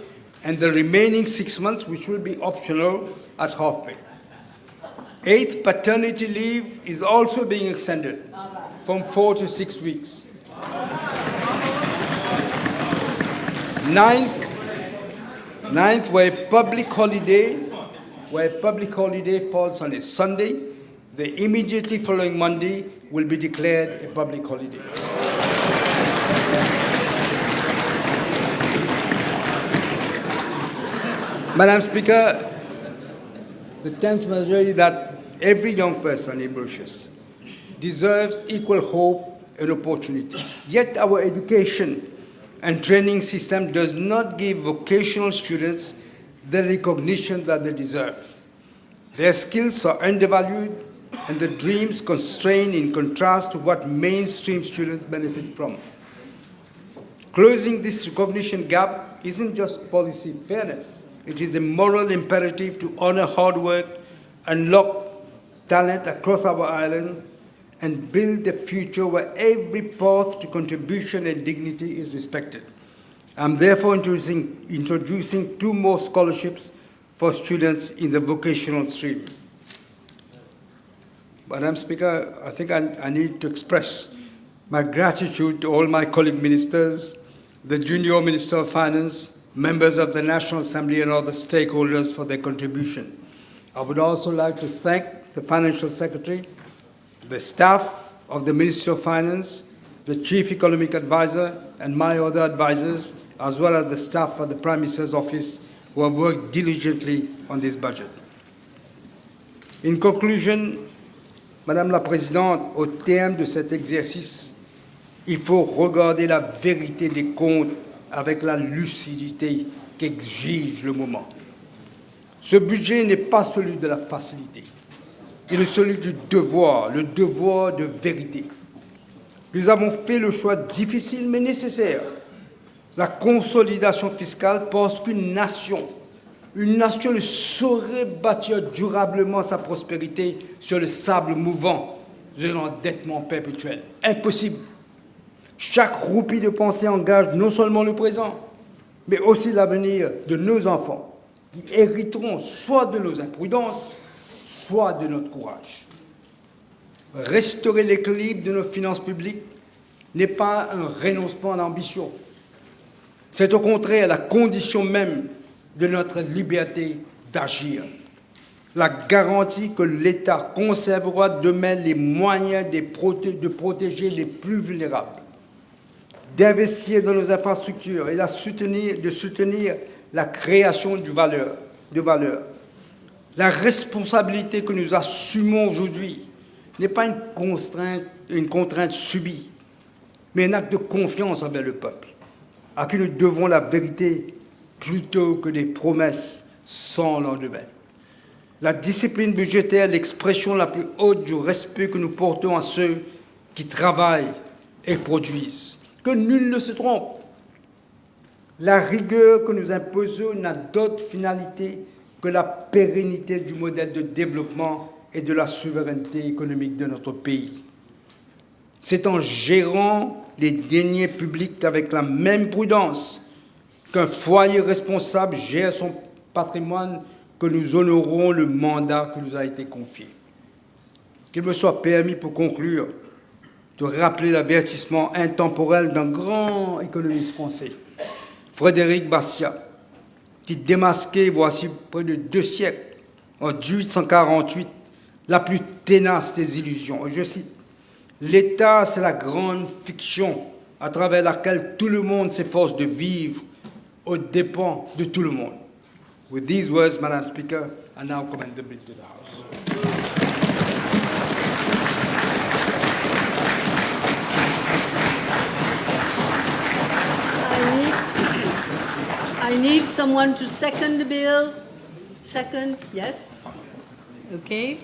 and the remaining 6 months, which will be optional, at half pay. 8th, paternity leave is also being extended from 4 to 6 weeks. 9th, where a public holiday falls on a Sunday, the immediately following Monday will be declared a public holiday. Madam Speaker, the 10th measure is that every young person in Mauritius deserves equal hope and opportunity. Yet our education and training system does not give vocational students the recognition that they deserve. Their skills are undervalued and the dreams constrained in contrast to what mainstream students benefit from. Closing this recognition gap isn't just policy fairness. It is a moral imperative to honor hard work, unlock talent across our island, and build a future where every path to contribution and dignity is respected. I'm therefore introducing 2 more scholarships for students in the vocational stream. Madam Speaker, I think I need to express my gratitude to all my colleague ministers, the Junior Minister of Finance, members of the National Assembly and other stakeholders for their contribution. I would also like to thank the Financial Secretary, the staff of the Ministry of Finance, the Chief Economic Advisor, and my other advisors, as well as the staff of the Prime Minister's Office who have worked diligently on this budget. In conclusion, Madame la Présidente, au terme de cet exercice, il faut regarder la vérité des comptes avec la lucidité qu'exige le moment. Ce budget n'est pas celui de la facilité, il est celui du devoir, le devoir de vérité. Nous avons fait le choix difficile mais nécessaire, la consolidation fiscale, parce qu'une nation ne saurait bâtir durablement sa prospérité sur le sable mouvant de l'endettement perpétuel. Impossible. Chaque roupie de pensée engage non seulement le présent, mais aussi l'avenir de nos enfants, qui hériteront soit de nos imprudences, soit de notre courage. Restaurer l'équilibre de nos finances publiques n'est pas un renoncement à l'ambition. C'est au contraire la condition même de notre liberté d'agir. La garantie que l'État conservera demain les moyens de protéger les plus vulnérables, d'investir dans nos infrastructures et de soutenir la création de valeur. La responsabilité que nous assumons aujourd'hui n'est pas une contrainte subie, mais un acte de confiance envers le peuple, à qui nous devons la vérité plutôt que des promesses sans lendemain. La discipline budgétaire est l'expression la plus haute du respect que nous portons à ceux qui travaillent et produisent. Que nul ne se trompe. La rigueur que nous imposons n'a d'autre finalité que la pérennité du modèle de développement et de la souveraineté économique de notre pays. C'est en gérant les deniers publics avec la même prudence qu'un foyer responsable gère son patrimoine que nous honorons le mandat qui nous a été confié. Qu'il me soit permis, pour conclure, de rappeler l'avertissement intemporel d'un grand économiste français, Frédéric Bastiat, qui démasquait, voici près de 2 siècles, en 1848, la plus ténace des illusions. Et je cite, « L'État, c'est la grande fiction à travers laquelle tout le monde s'efforce de vivre aux dépens de tout le monde. With these words, Madam Speaker, I now commend the bill to the House. I need someone to second the bill. Second, yes. Okay.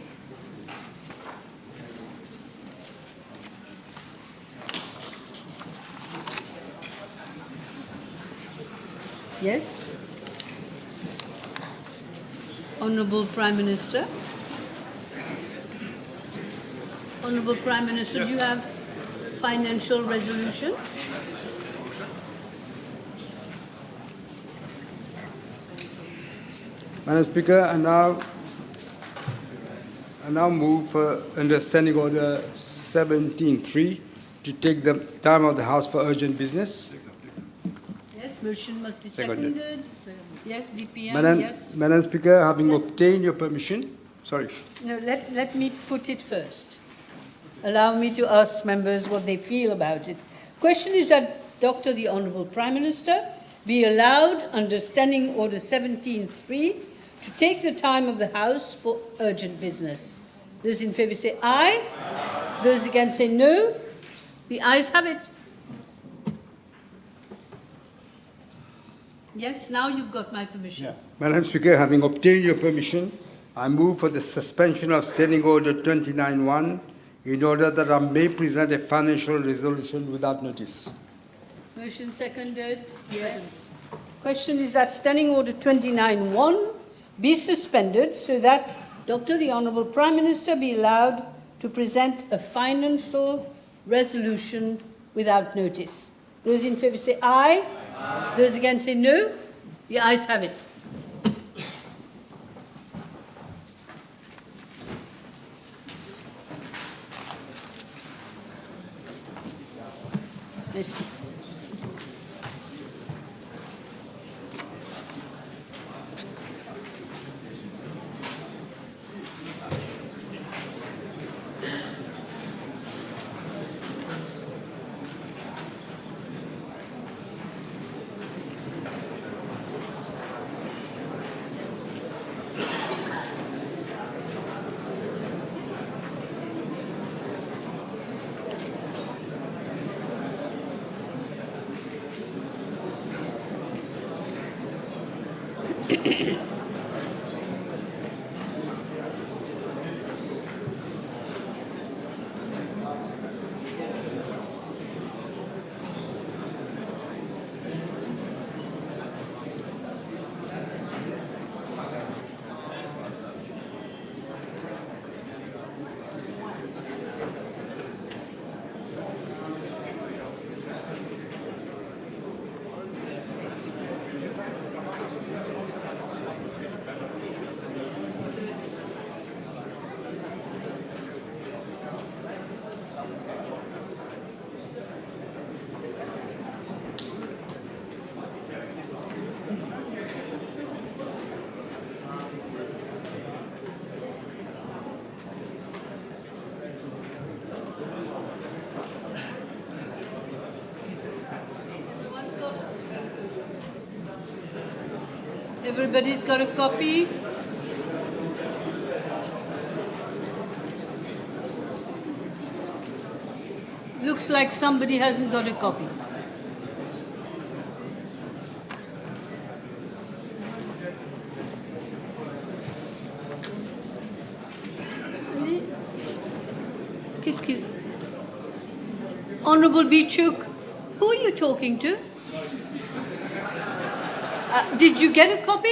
Yes. Honourable Prime Minister. Honourable Prime Minister, Yes. do you have financial resolutions? Madam Speaker, I now move for under Standing Order 17.3 to take the time of the House for urgent business. Yes, motion must be Seconded. seconded. Yes, BPM, yes. Madam Speaker, having obtained your permission, sorry. No, let me put it first. Allow me to ask members what they feel about it. Question is that Dr. the Honourable Prime Minister be allowed under Standing Order 17.3 to take the time of the House for urgent business. Those in favour say aye. Those against say no. The ayes have it. Yes, now you've got my permission. Madam Speaker, having obtained your permission, I move for the suspension of Standing Order 29.1 in order that I may present a financial resolution without notice. Motion seconded. Yes. Question is that Standing Order 29.1 be suspended so that Dr. the Honourable Prime Minister be allowed to present a financial resolution without notice. Those in favour say aye. Aye. Those against say no. The ayes have it. Let's see. Everybody's got a copy? Looks like somebody hasn't got a copy. Honourable Bichuk, who are you talking to? Did you get a copy?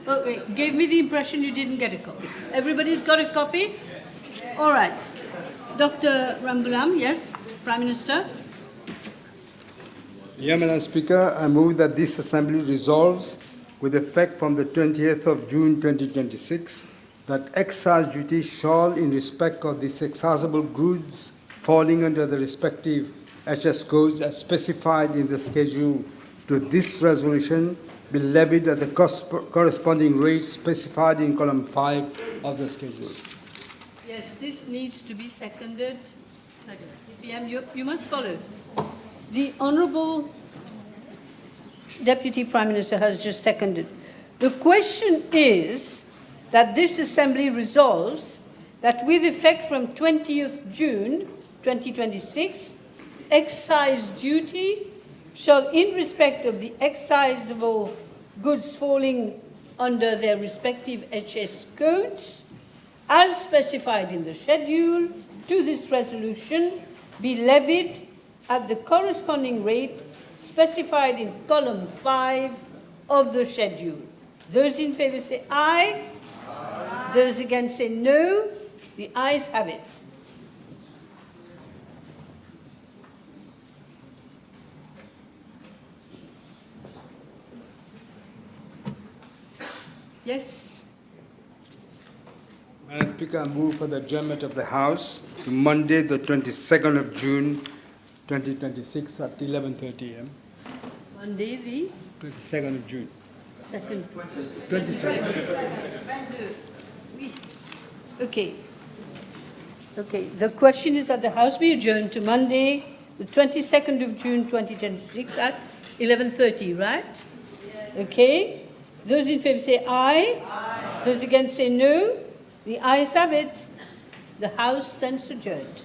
Oh, wait, gave me the impression you didn't get a copy. Everybody's got a copy? All right. Dr. Rambulam, yes, Prime Minister. Madam Speaker, I move that this Assembly resolves, with effect from the 20th of June 2026, that excise duty shall, in respect of the excisable goods falling under the respective HS codes as specified in the schedule to this resolution, be levied at the corresponding rate specified in column 5 of the schedule. Yes, this needs to be seconded. Second. PM, you must follow. The Honourable Deputy Prime Minister has just seconded. The question is that this Assembly resolves that with effect from 20th June 2026, excise duty shall, in respect of the excisable goods falling under their respective HS codes, as specified in the schedule to this resolution, be levied at the corresponding rate specified in column 5 of the schedule. Those in favour say aye. Aye. Those against say no. The ayes have it. Yes. Madam Speaker, I move for the adjournment of the House to Monday, the 22nd of June, 2026 at 11:30 a.m. Monday, the 22nd of June. second. 22nd. Okay. Okay. The question is that the House be adjourned to Monday, the 22nd of June, 2026 at 11:30, right? Yes. Okay. Those in favour say aye. Aye. Those against say no. The ayes have it. The House stands adjourned.